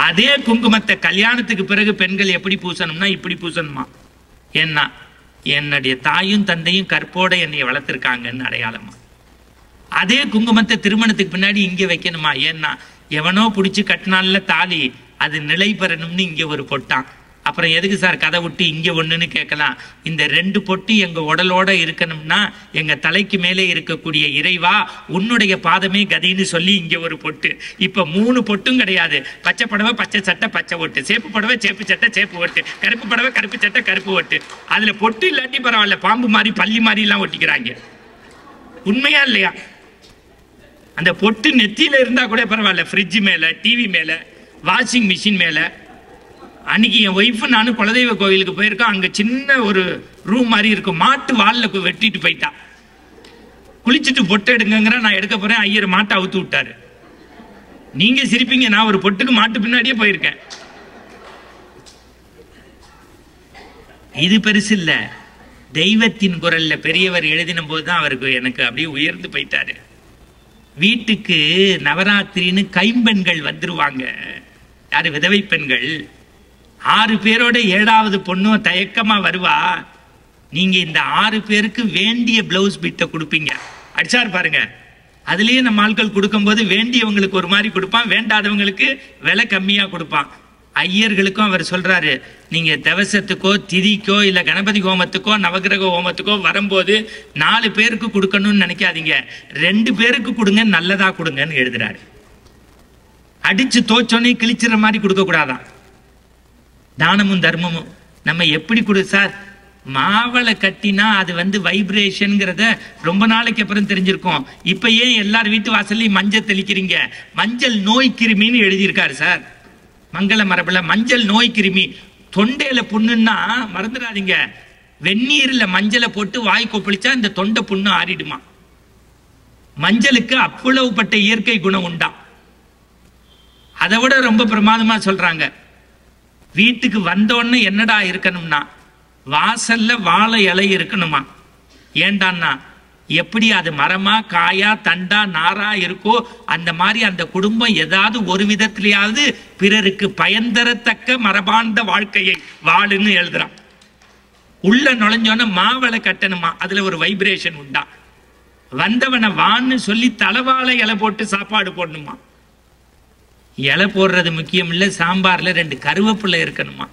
அதே குங்குமத்தை கல்யாணத்துக்கு பிறகு பெண்கள் எப்படி பூசணும்னா இப்படி பூசணுமா. என்ன, என்னுடைய தாயும் தந்தையும் கற்போட என்னை வளர்த்திருக்காங்கன்னு அடையாளமா. அதே குங்குமத்தை திருமணத்துக்கு பின்னாடி இங்க வைக்கணுமா. ஏன்னா எவனோ பிடிச்சி கட்டினால தாலி, அது நிலை பெறணும்னு இங்க ஒரு பொட்டான். அப்புறம் எதுக்கு சார் கதை விட்டு இங்க ஒண்ணுன்னு கேட்கலாம். இந்த 2 பொட்டு எங்க உடலோட இருக்கணும்னா, எங்க தலைக்கு மேலே இருக்கக்கூடிய இறைவா உன்னுடைய பாதமே கதின்னு சொல்லி இங்க ஒரு பொட்டு. இப்ப 3 பொட்டும் கிடையாது. பச்சை புடவை பச்சை சட்டை பச்சை ஓட்டு, சேப்பு புடவை சேப்பு சட்டை சேப்பு ஓட்டு, கருப்பு புடவை கருப்பு சட்டை கருப்பு ஓட்டு. அதுல பொட்டு இல்லாட்டி பரவாயில்ல, பாம்பு மாதிரி பள்ளி மாதிரி எல்லாம் ஒட்டிக்கிறாங்க. உண்மையா இல்லையா? அந்த பொட்டு நெத்தியில இருந்தா கூட பரவாயில்ல, ஃப்ரிட்ஜ் மேல, டிவி மேல, வாஷிங் மிஷின் மேல. அன்னைக்கு என் ஒய்ஃபு நானும் குலதெய்வ கோயிலுக்கு போயிருக்கோம். அங்க சின்ன ஒரு ரூம் மாதிரி இருக்கும், மாட்டு வால்ல வெட்டிட்டு போயிட்டா. குளிச்சுட்டு பொட்டு எடுங்கிற, நான் எடுக்க போறேன், ஐயர் மாட்டை அவுத்து விட்டாரு. நீங்க சிரிப்பீங்க, நான் ஒரு பொட்டுக்கு மாட்டு பின்னாடியே போயிருக்கேன். இது பெருசு இல்ல, தெய்வத்தின் குரல்ல பெரியவர் எழுதின போதுதான் அவருக்கு எனக்கு அப்படியே உயர்ந்து போயிட்டாரு. வீட்டுக்கு நவராத்திரின்னு கைம்பெண்கள் வந்துருவாங்க. யாரு விதவை பெண்கள் 6 பேரோட 7வது பொண்ணும் தயக்கமா வருவா. நீங்க இந்த 6 பேருக்கு வேண்டிய பிளவுஸ் பிட்ட கொடுப்பீங்க. அடிச்சார் பாருங்க. அதுலயே நம்ம ஆட்கள் கொடுக்கும்போது வேண்டியவங்களுக்கு ஒரு மாதிரி கொடுப்பான், வேண்டாதவங்களுக்கு விலை கம்மியா கொடுப்பான். ஐயர்களுக்கும் அவர் சொல்றாரு, நீங்க தவசத்துக்கோ திதிக்கோ இல்ல கணபதி ஹோமத்துக்கோ நவகிரக ஹோமத்துக்கோ வரும்போது 4 பேருக்கு கொடுக்கணும்னு நினைக்காதீங்க, 2 பேருக்கு கொடுங்க, நல்லதா கொடுங்கன்னு எழுதுறாரு. அடிச்சு தோச்சோன்னே கிழிச்சிற மாதிரி கொடுக்க கூடாதான். தானமும் தர்மமும் நம்ம எப்படி கொடு சார்? மாவளை கட்டினா அது வைப்ரேஷன்ங்கிறத ரொம்ப நாளைக்கு அப்புறம் தெரிஞ்சிருக்கோம். இப்ப ஏன் எல்லார் வீட்டு வாசல்லையும் மஞ்சள் தெளிக்கிறீங்க? மஞ்சள் நோய் கிருமின்னு எழுதியிருக்காரு சார். மங்கள மரபுல மஞ்சள் நோய் கிருமி. தொண்டையில புண்ணுன்னா மறந்துடாதீங்க, வெந்நீர்ல மஞ்சளை போட்டு வாய் கொப்பளிச்சா இந்த தொண்டை புண்ணு ஆறிடுமா. மஞ்சளுக்கு அவ்வளவுப்பட்ட இயற்கை குணம் உண்டா. அதை விட ரொம்ப பிரமாதமா சொல்றாங்க, வீட்டுக்கு வந்தோன்னு என்னடா இருக்கணும்னா வாசல்ல வாழை இலை இருக்கணுமா. ஏண்டான்னா எப்படி அது மரமா காயா தண்டா நாரா இருக்கோ அந்த மாதிரி அந்த குடும்பம் ஏதாவது ஒரு விதத்திலேயாவது பிறருக்கு பயன் தரத்தக்க மரபார்ந்த வாழ்க்கையை வாழுன்னு எழுதுறான். உள்ள நுழைஞ்சோன்னா மாவளை கட்டணுமா, அதுல ஒரு வைப்ரேஷன் உண்டா. வந்தவனை வான்னு சொல்லி தலவாழை இலை போட்டு சாப்பாடு போடணுமா. இலை போடுறது முக்கியம் இல்ல, சாம்பார்ல 2 கருவேப்பிலை இருக்கணுமா,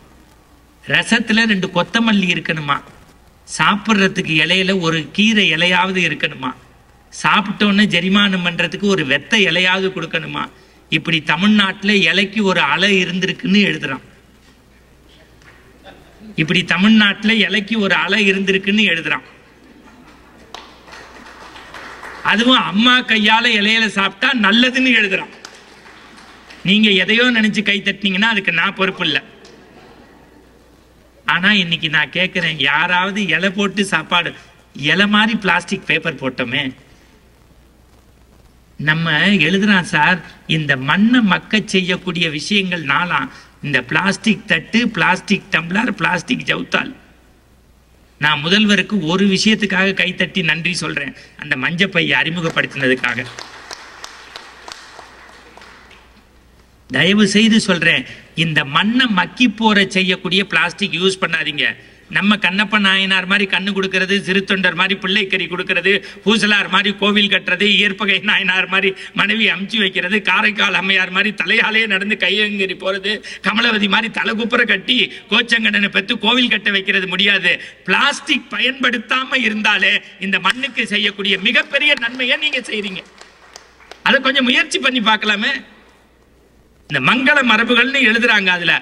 ரசத்துல 2 கொத்தமல்லி இருக்கணுமா, சாப்பிட்றதுக்கு இலையில ஒரு கீரை இலையாவது இருக்கணுமா, சாப்பிட்டோன்னு ஜெரிமானம் பண்றதுக்கு ஒரு வெத்த இலையாவது கொடுக்கணுமா. இப்படி தமிழ்நாட்டில் இலைக்கு ஒரு அலை இருந்திருக்குன்னு எழுதுறான். இப்படி தமிழ்நாட்டில் இலைக்கு ஒரு அலை இருந்திருக்குன்னு எழுதுறான். அதுவும் அம்மா கையால இலையில சாப்பிட்டா நல்லதுன்னு எழுதுறான். நீங்க எதையோ நினைச்சு கை தட்டினீங்கன்னா அதுக்கு நான் பொறுப்பு இல்லை. ஆனா இன்னைக்கு நான் கேட்கிறேன், யாராவது இலை போட்டு சாப்பாடு, இலை மாதிரி பிளாஸ்டிக் பேப்பர் போட்டோமே. நம்ம எழுதுறான் சார், இந்த மண்ணை மக்க செய்யக்கூடிய விஷயங்கள் நாளாம் இந்த பிளாஸ்டிக் தட்டு, பிளாஸ்டிக் டம்ளர், பிளாஸ்டிக் ஜவுத்தால். நான் முதல்வருக்கு ஒரு விஷயத்துக்காக கைத்தட்டி நன்றி சொல்றேன், அந்த மஞ்சப்பையை அறிமுகப்படுத்தினதுக்காக. தயவு செய்து சொல்றேன், இந்த மண்ணை மக்கி போற செய்யக்கூடிய பிளாஸ்டிக் யூஸ் பண்ணாதீங்க. நம்ம கண்ணப்ப நாயனார் மாதிரி கண்ணு கொடுக்கறது, சிறுத்தொண்டர் மாதிரி பிள்ளைக்கறி கொடுக்கறது, பூசலார் மாதிரி கோவில் கட்டுறது, இயற்பகை நாயனார் மாதிரி மனைவி அமுச்சு வைக்கிறது, காரைக்கால் அம்மையார் மாதிரி தலையாலே நடந்து கையங்கறி போறது, கமலவதி மாதிரி தலைகுப்புற கட்டி கோச்சங்கடனை பெற்று கோவில் கட்ட வைக்கிறது முடியாது. பிளாஸ்டிக் பயன்படுத்தாம இருந்தாலே இந்த மண்ணுக்கு செய்யக்கூடிய மிகப்பெரிய நன்மையை நீங்க செய்றீங்க. அதை கொஞ்சம் முயற்சி பண்ணி பார்க்கலாமே. இந்த மங்கள மரபுகள்னு எழுதுறாங்க, அதுல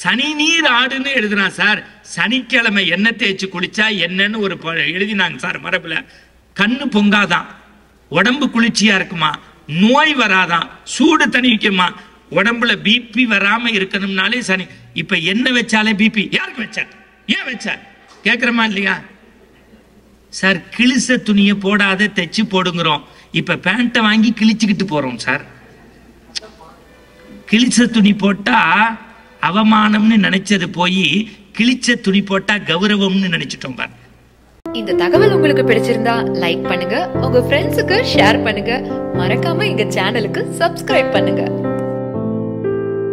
சனி நீர் ஆடுன்னு எழுதுறான் சார். சனிக்கிழமை எண்ணெய் தேய்ச்சி குளிச்சா என்னன்னு ஒரு எழுதினாங்க சார் மரபுல. கண்ணு பொங்காதான், உடம்பு குளிர்ச்சியா இருக்குமா, நோய் வராதான், சூடு தணிக்குமா, உடம்புல பிபி வராம இருக்கணும்னாலே சனி. இப்ப என்ன வச்சாலே பிபி. யாருக்கு வச்ச, ஏன் வச்ச கேக்குறமா இல்லையா சார்? கிழிச துணியை போடாத தைச்சு போடுங்கிறோம். இப்ப பேண்ட்டை வாங்கி கிழிச்சுக்கிட்டு போறோம் சார். கிழிச்ச துணி போட்டா அவமானம்னு நினைச்சது போய் கிழிச்ச துணி போட்டா கௌரவம்னு நினைச்சிட்டோம் பாரு. இந்த தகவல் உங்களுக்கு பிடிச்சிருந்தா லைக் பண்ணுங்க, உங்க ஃப்ரெண்ட்ஸுக்கு ஷேர் பண்ணுங்க, மறக்காம எங்க சேனலுக்கு சப்ஸ்கிரைப் பண்ணுங்க.